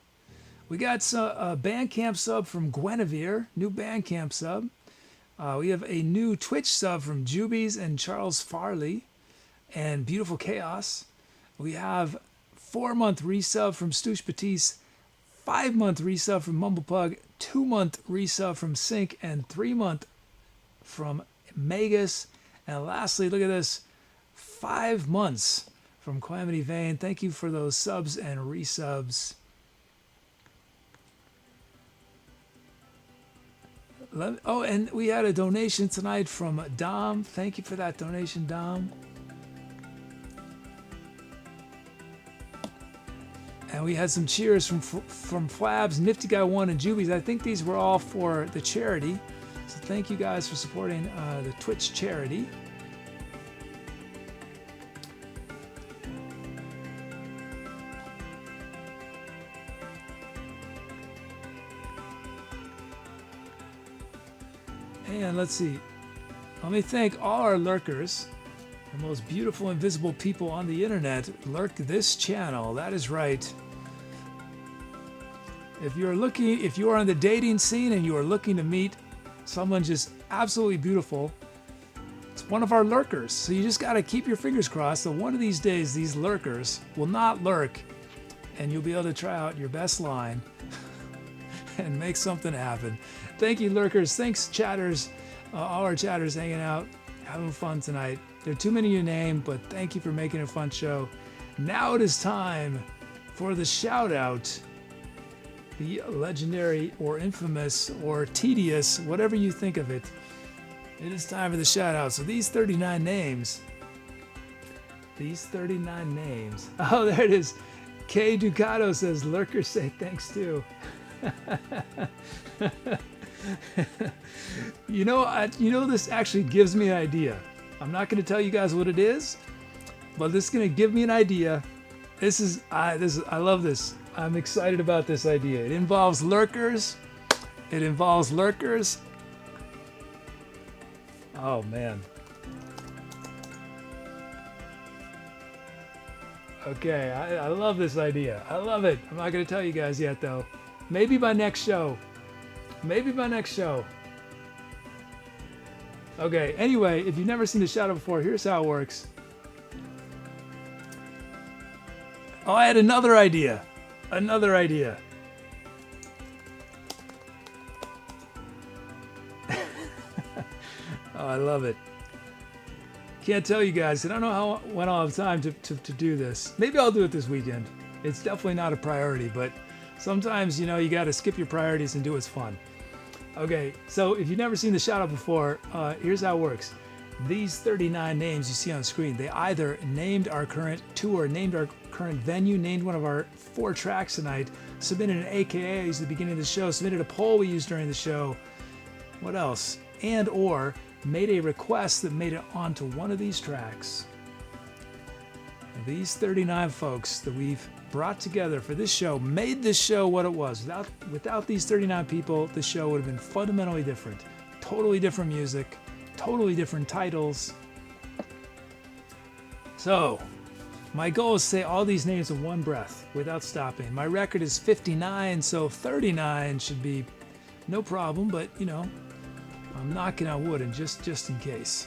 We got a Bandcamp sub from Guinevere. New Bandcamp sub. We have a new Twitch sub from Jubies and Charles Farley. And Beautiful Chaos. We have 4-month resub from Stoosh Batiste. 5-month resub from Mumblepug. 2-month resub from Sync. And 3-month from Magus. And lastly, look at this. 5 months from Calamity Vane. Thank you for those subs and resubs. Oh, and we had a donation tonight from Dom. Thank you for that donation, Dom. And we had some cheers from Flabs, Nifty Guy 1, and Jubies. I think these were all for the charity. So thank you guys for supporting the Twitch charity. And let's see. Let me thank all our lurkers. The most beautiful invisible people on the internet lurk this channel. That is right. If you are on the dating scene and you are looking to meet someone just absolutely beautiful, it's one of our lurkers. So you just got to keep your fingers crossed that one of these days these lurkers will not lurk and you'll be able to try out your best line and make something happen. Thank you, lurkers. Thanks, chatters. All our chatters hanging out, having fun tonight. There are too many to name, but thank you for making a fun show. Now it is time for the shout out. The legendary or infamous or tedious, whatever you think of it. It is time for the shout out. So these 39 names. Oh, there it is. K Ducato says, lurkers say thanks too. You know, this actually gives me an idea. I'm not going to tell you guys what it is, but this is going to give me an idea. I love this. I'm excited about this idea. It involves lurkers. Oh man. Okay, I love this idea. I love it. I'm not going to tell you guys yet though. Maybe by next show. Okay, anyway, if you've never seen the shout out before, here's how it works. Oh, I had another idea. Oh, I love it. Can't tell you guys. I don't know when I'll have time to do this. Maybe I'll do it this weekend. It's definitely not a priority, but sometimes, you got to skip your priorities and do what's fun. Okay, so if you've never seen the shout out before, here's how it works. These 39 names you see on screen, they either named our current tour, named our current venue, named one of our 4 tracks tonight, submitted an AKA at the beginning of the show, submitted a poll we used during the show. What else? And or made a request that made it onto one of these tracks. These 39 folks that we've brought together for this show made this show what it was. Without these 39 people, the show would have been fundamentally different. Totally different music, totally different titles. So, my goal is to say all these names in one breath without stopping. My record is 59, so 39 should be no problem, but you know, I'm knocking on wood and just in case.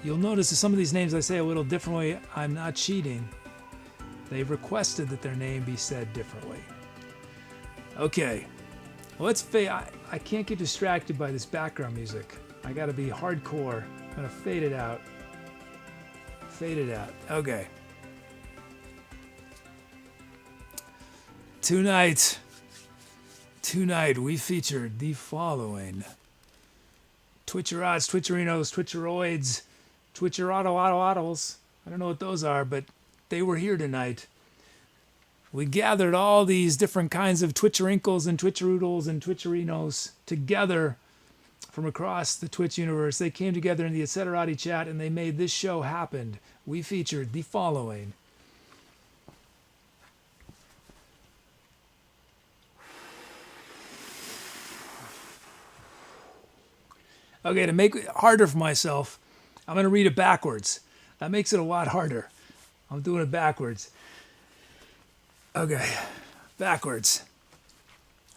You'll notice that some of these names I say a little differently. I'm not cheating. They've requested that their name be said differently. Okay, let's fade. I can't get distracted by this background music. I gotta be hardcore. I'm gonna fade it out. Fade it out. Okay. Tonight we featured the following: Twitcherots, Twitcherinos, Twitcheroids, Twitcherotto-otto-ottles. I don't know what those are, but they were here tonight. We gathered all these different kinds of Twitcherinkles and Twitcheroodles and Twitcherinos together from across the Twitch universe. They came together in the Etcetera chat and they made this show happen. We featured the following: okay, to make it harder for myself, I'm going to read it backwards. That makes it a lot harder. I'm doing it backwards. Okay, backwards.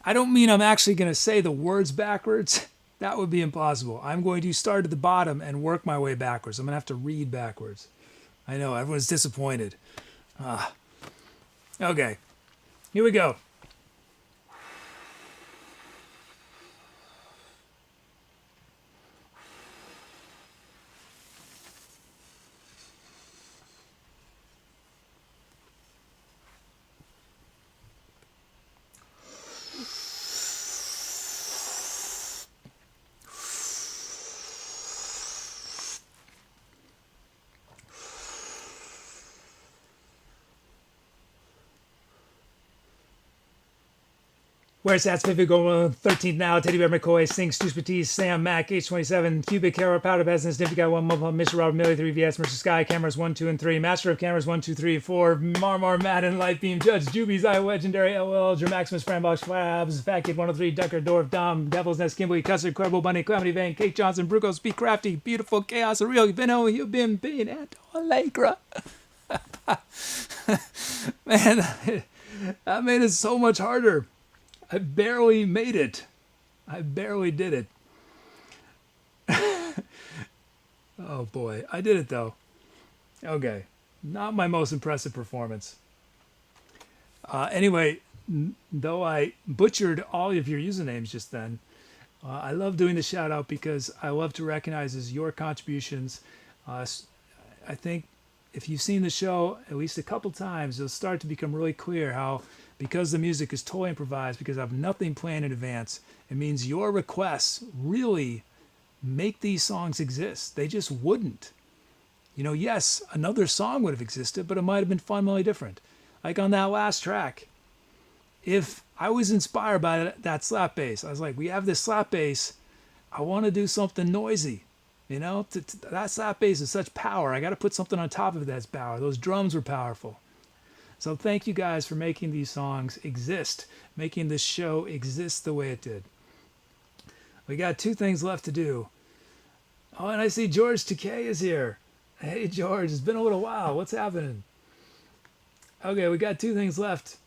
I don't mean I'm actually going to say the words backwards. That would be impossible. I'm going to start at the bottom and work my way backwards. I'm going to have to read backwards. I know, everyone's disappointed. Okay, here we go. WearsHats, Vivid Go 13th now, Teddy Bear McCoy, Sink, Stu's Batiste, Sam, Mac, H27, Cubic, Hera, Powder Business, Nifty Guy 1, Mobile, Mr. Robert, Millie 3VS, MercerSkye, Cameras 1, 2, and 3, Master of Cameras 1, 2, 3, 4, Marmar, Madden, Lightbeam, Judge, Juby's Eye, Legendary, LL, Dramaximus, Frambox, Flabs, Fat Kid 103, Ducker, Dorf, Dom, DevilsNestKimblee, Custard, ClaraBowBunny, Calamity Vane, Kate Johnson, Bruco, Speak Crafty, Beautiful, Chaos, Real, Vino, Hubin, Bean, and Allegra. Man, that made it so much harder. I barely made it. I barely did it. Oh boy, I did it though. Okay, not my most impressive performance. Anyway, though I butchered all of your usernames just then, I love doing the shout out because I love to recognize as your contributions. I think if you've seen the show at least a couple times, it'll start to become really clear how, because the music is totally improvised, because I have nothing planned in advance, it means your requests really make these songs exist. They just wouldn't. You know, yes, another song would have existed, but it might have been fundamentally different. Like on that last track, if I was inspired by that slap bass, I was like, we have this slap bass, I want to do something noisy. You know, that slap bass is such power. I got to put something on top of that power. Those drums were powerful. So thank you guys for making these songs exist, making this show exist the way it did. We got 2 things left to do. Oh, and I see George Takei is here. Hey, George, it's been a little while. What's happening? Okay, we got 2 things left.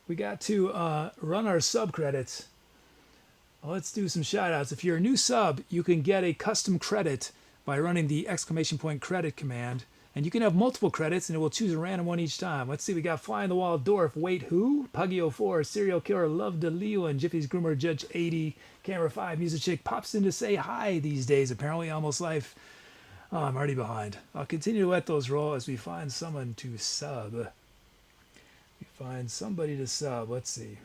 We got to run our sub credits. Well, let's do some shout outs. If you're a new sub, you can get a custom credit by running the ! credit command. And you can have multiple credits and it will choose a random one each time. Let's see, we got Fly in the Wall, Dorf, Wait Who, Puggy04, Serial Killer, Love to Leland, Jiffy's Groomer, Judge 80, Camera 5, Music Chick, pops in to say hi these days, apparently almost life. Oh, I'm already behind. I'll continue to let those roll as we find someone to sub. We find somebody to sub. Let's see.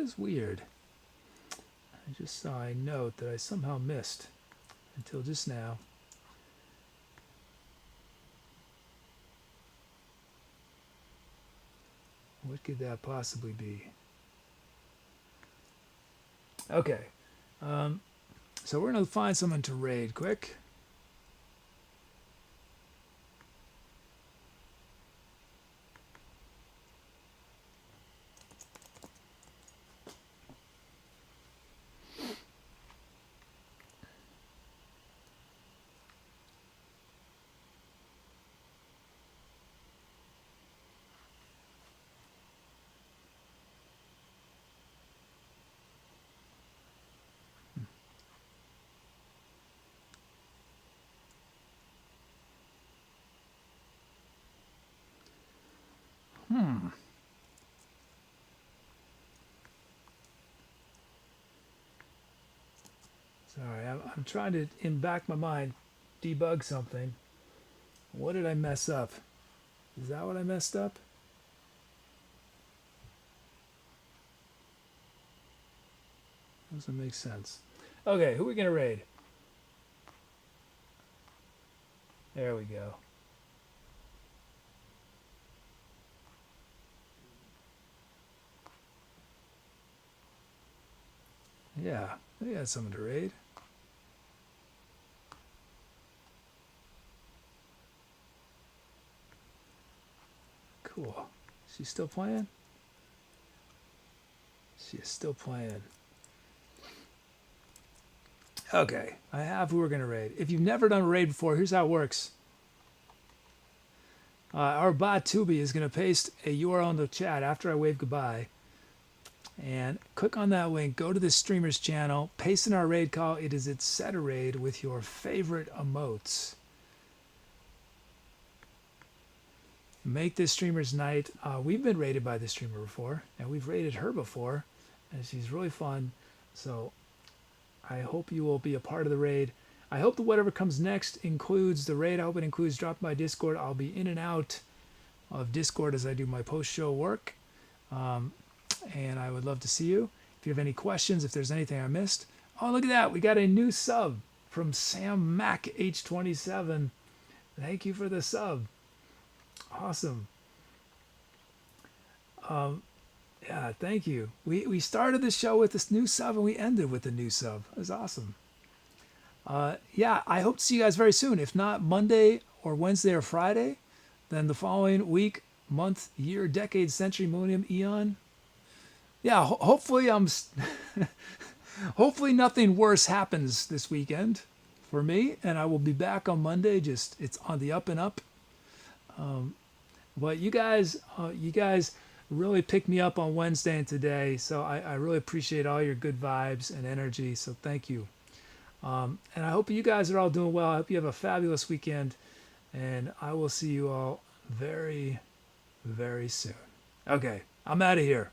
is weird. I just saw a note that I somehow missed until just now. What could that possibly be? Okay. So we're going to find someone to raid quick. Sorry, I'm trying to, in back my mind, debug something. What did I mess up? Is that what I messed up? Doesn't make sense. Okay, who are we going to raid? There we go. Yeah, they got someone to raid. Cool. She's still playing? She is still playing. Okay, I have who we're going to raid. If you've never done a raid before, here's how it works. Our bot Tubi is going to paste a URL in the chat after I wave goodbye. And click on that link, go to the streamer's channel, paste in our raid call. It is Etcetera Raid with your favorite emotes. Make this streamer's night. We've been raided by this streamer before, and we've raided her before, and she's really fun. So I hope you will be a part of the raid. I hope that whatever comes next includes the raid. I hope it includes dropping by Discord. I'll be in and out of Discord as I do my post-show work. And I would love to see you. If you have any questions, if there's anything I missed. Oh, look at that. We got a new sub from Sam Mac H27. Thank you for the sub. Awesome. Yeah, thank you. We started the show with this new sub and we ended with a new sub. It was awesome. Yeah, I hope to see you guys very soon. If not Monday or Wednesday or Friday, then the following week, month, year, decade, century, millennium, eon. Yeah, hopefully hopefully nothing worse happens this weekend for me, and I will be back on Monday. Just it's on the up and up. But you guys really picked me up on Wednesday and today, so I really appreciate all your good vibes and energy. So thank you. And I hope you guys are all doing well. I hope you have a fabulous weekend, and I will see you all very, very soon. Okay, I'm out of here.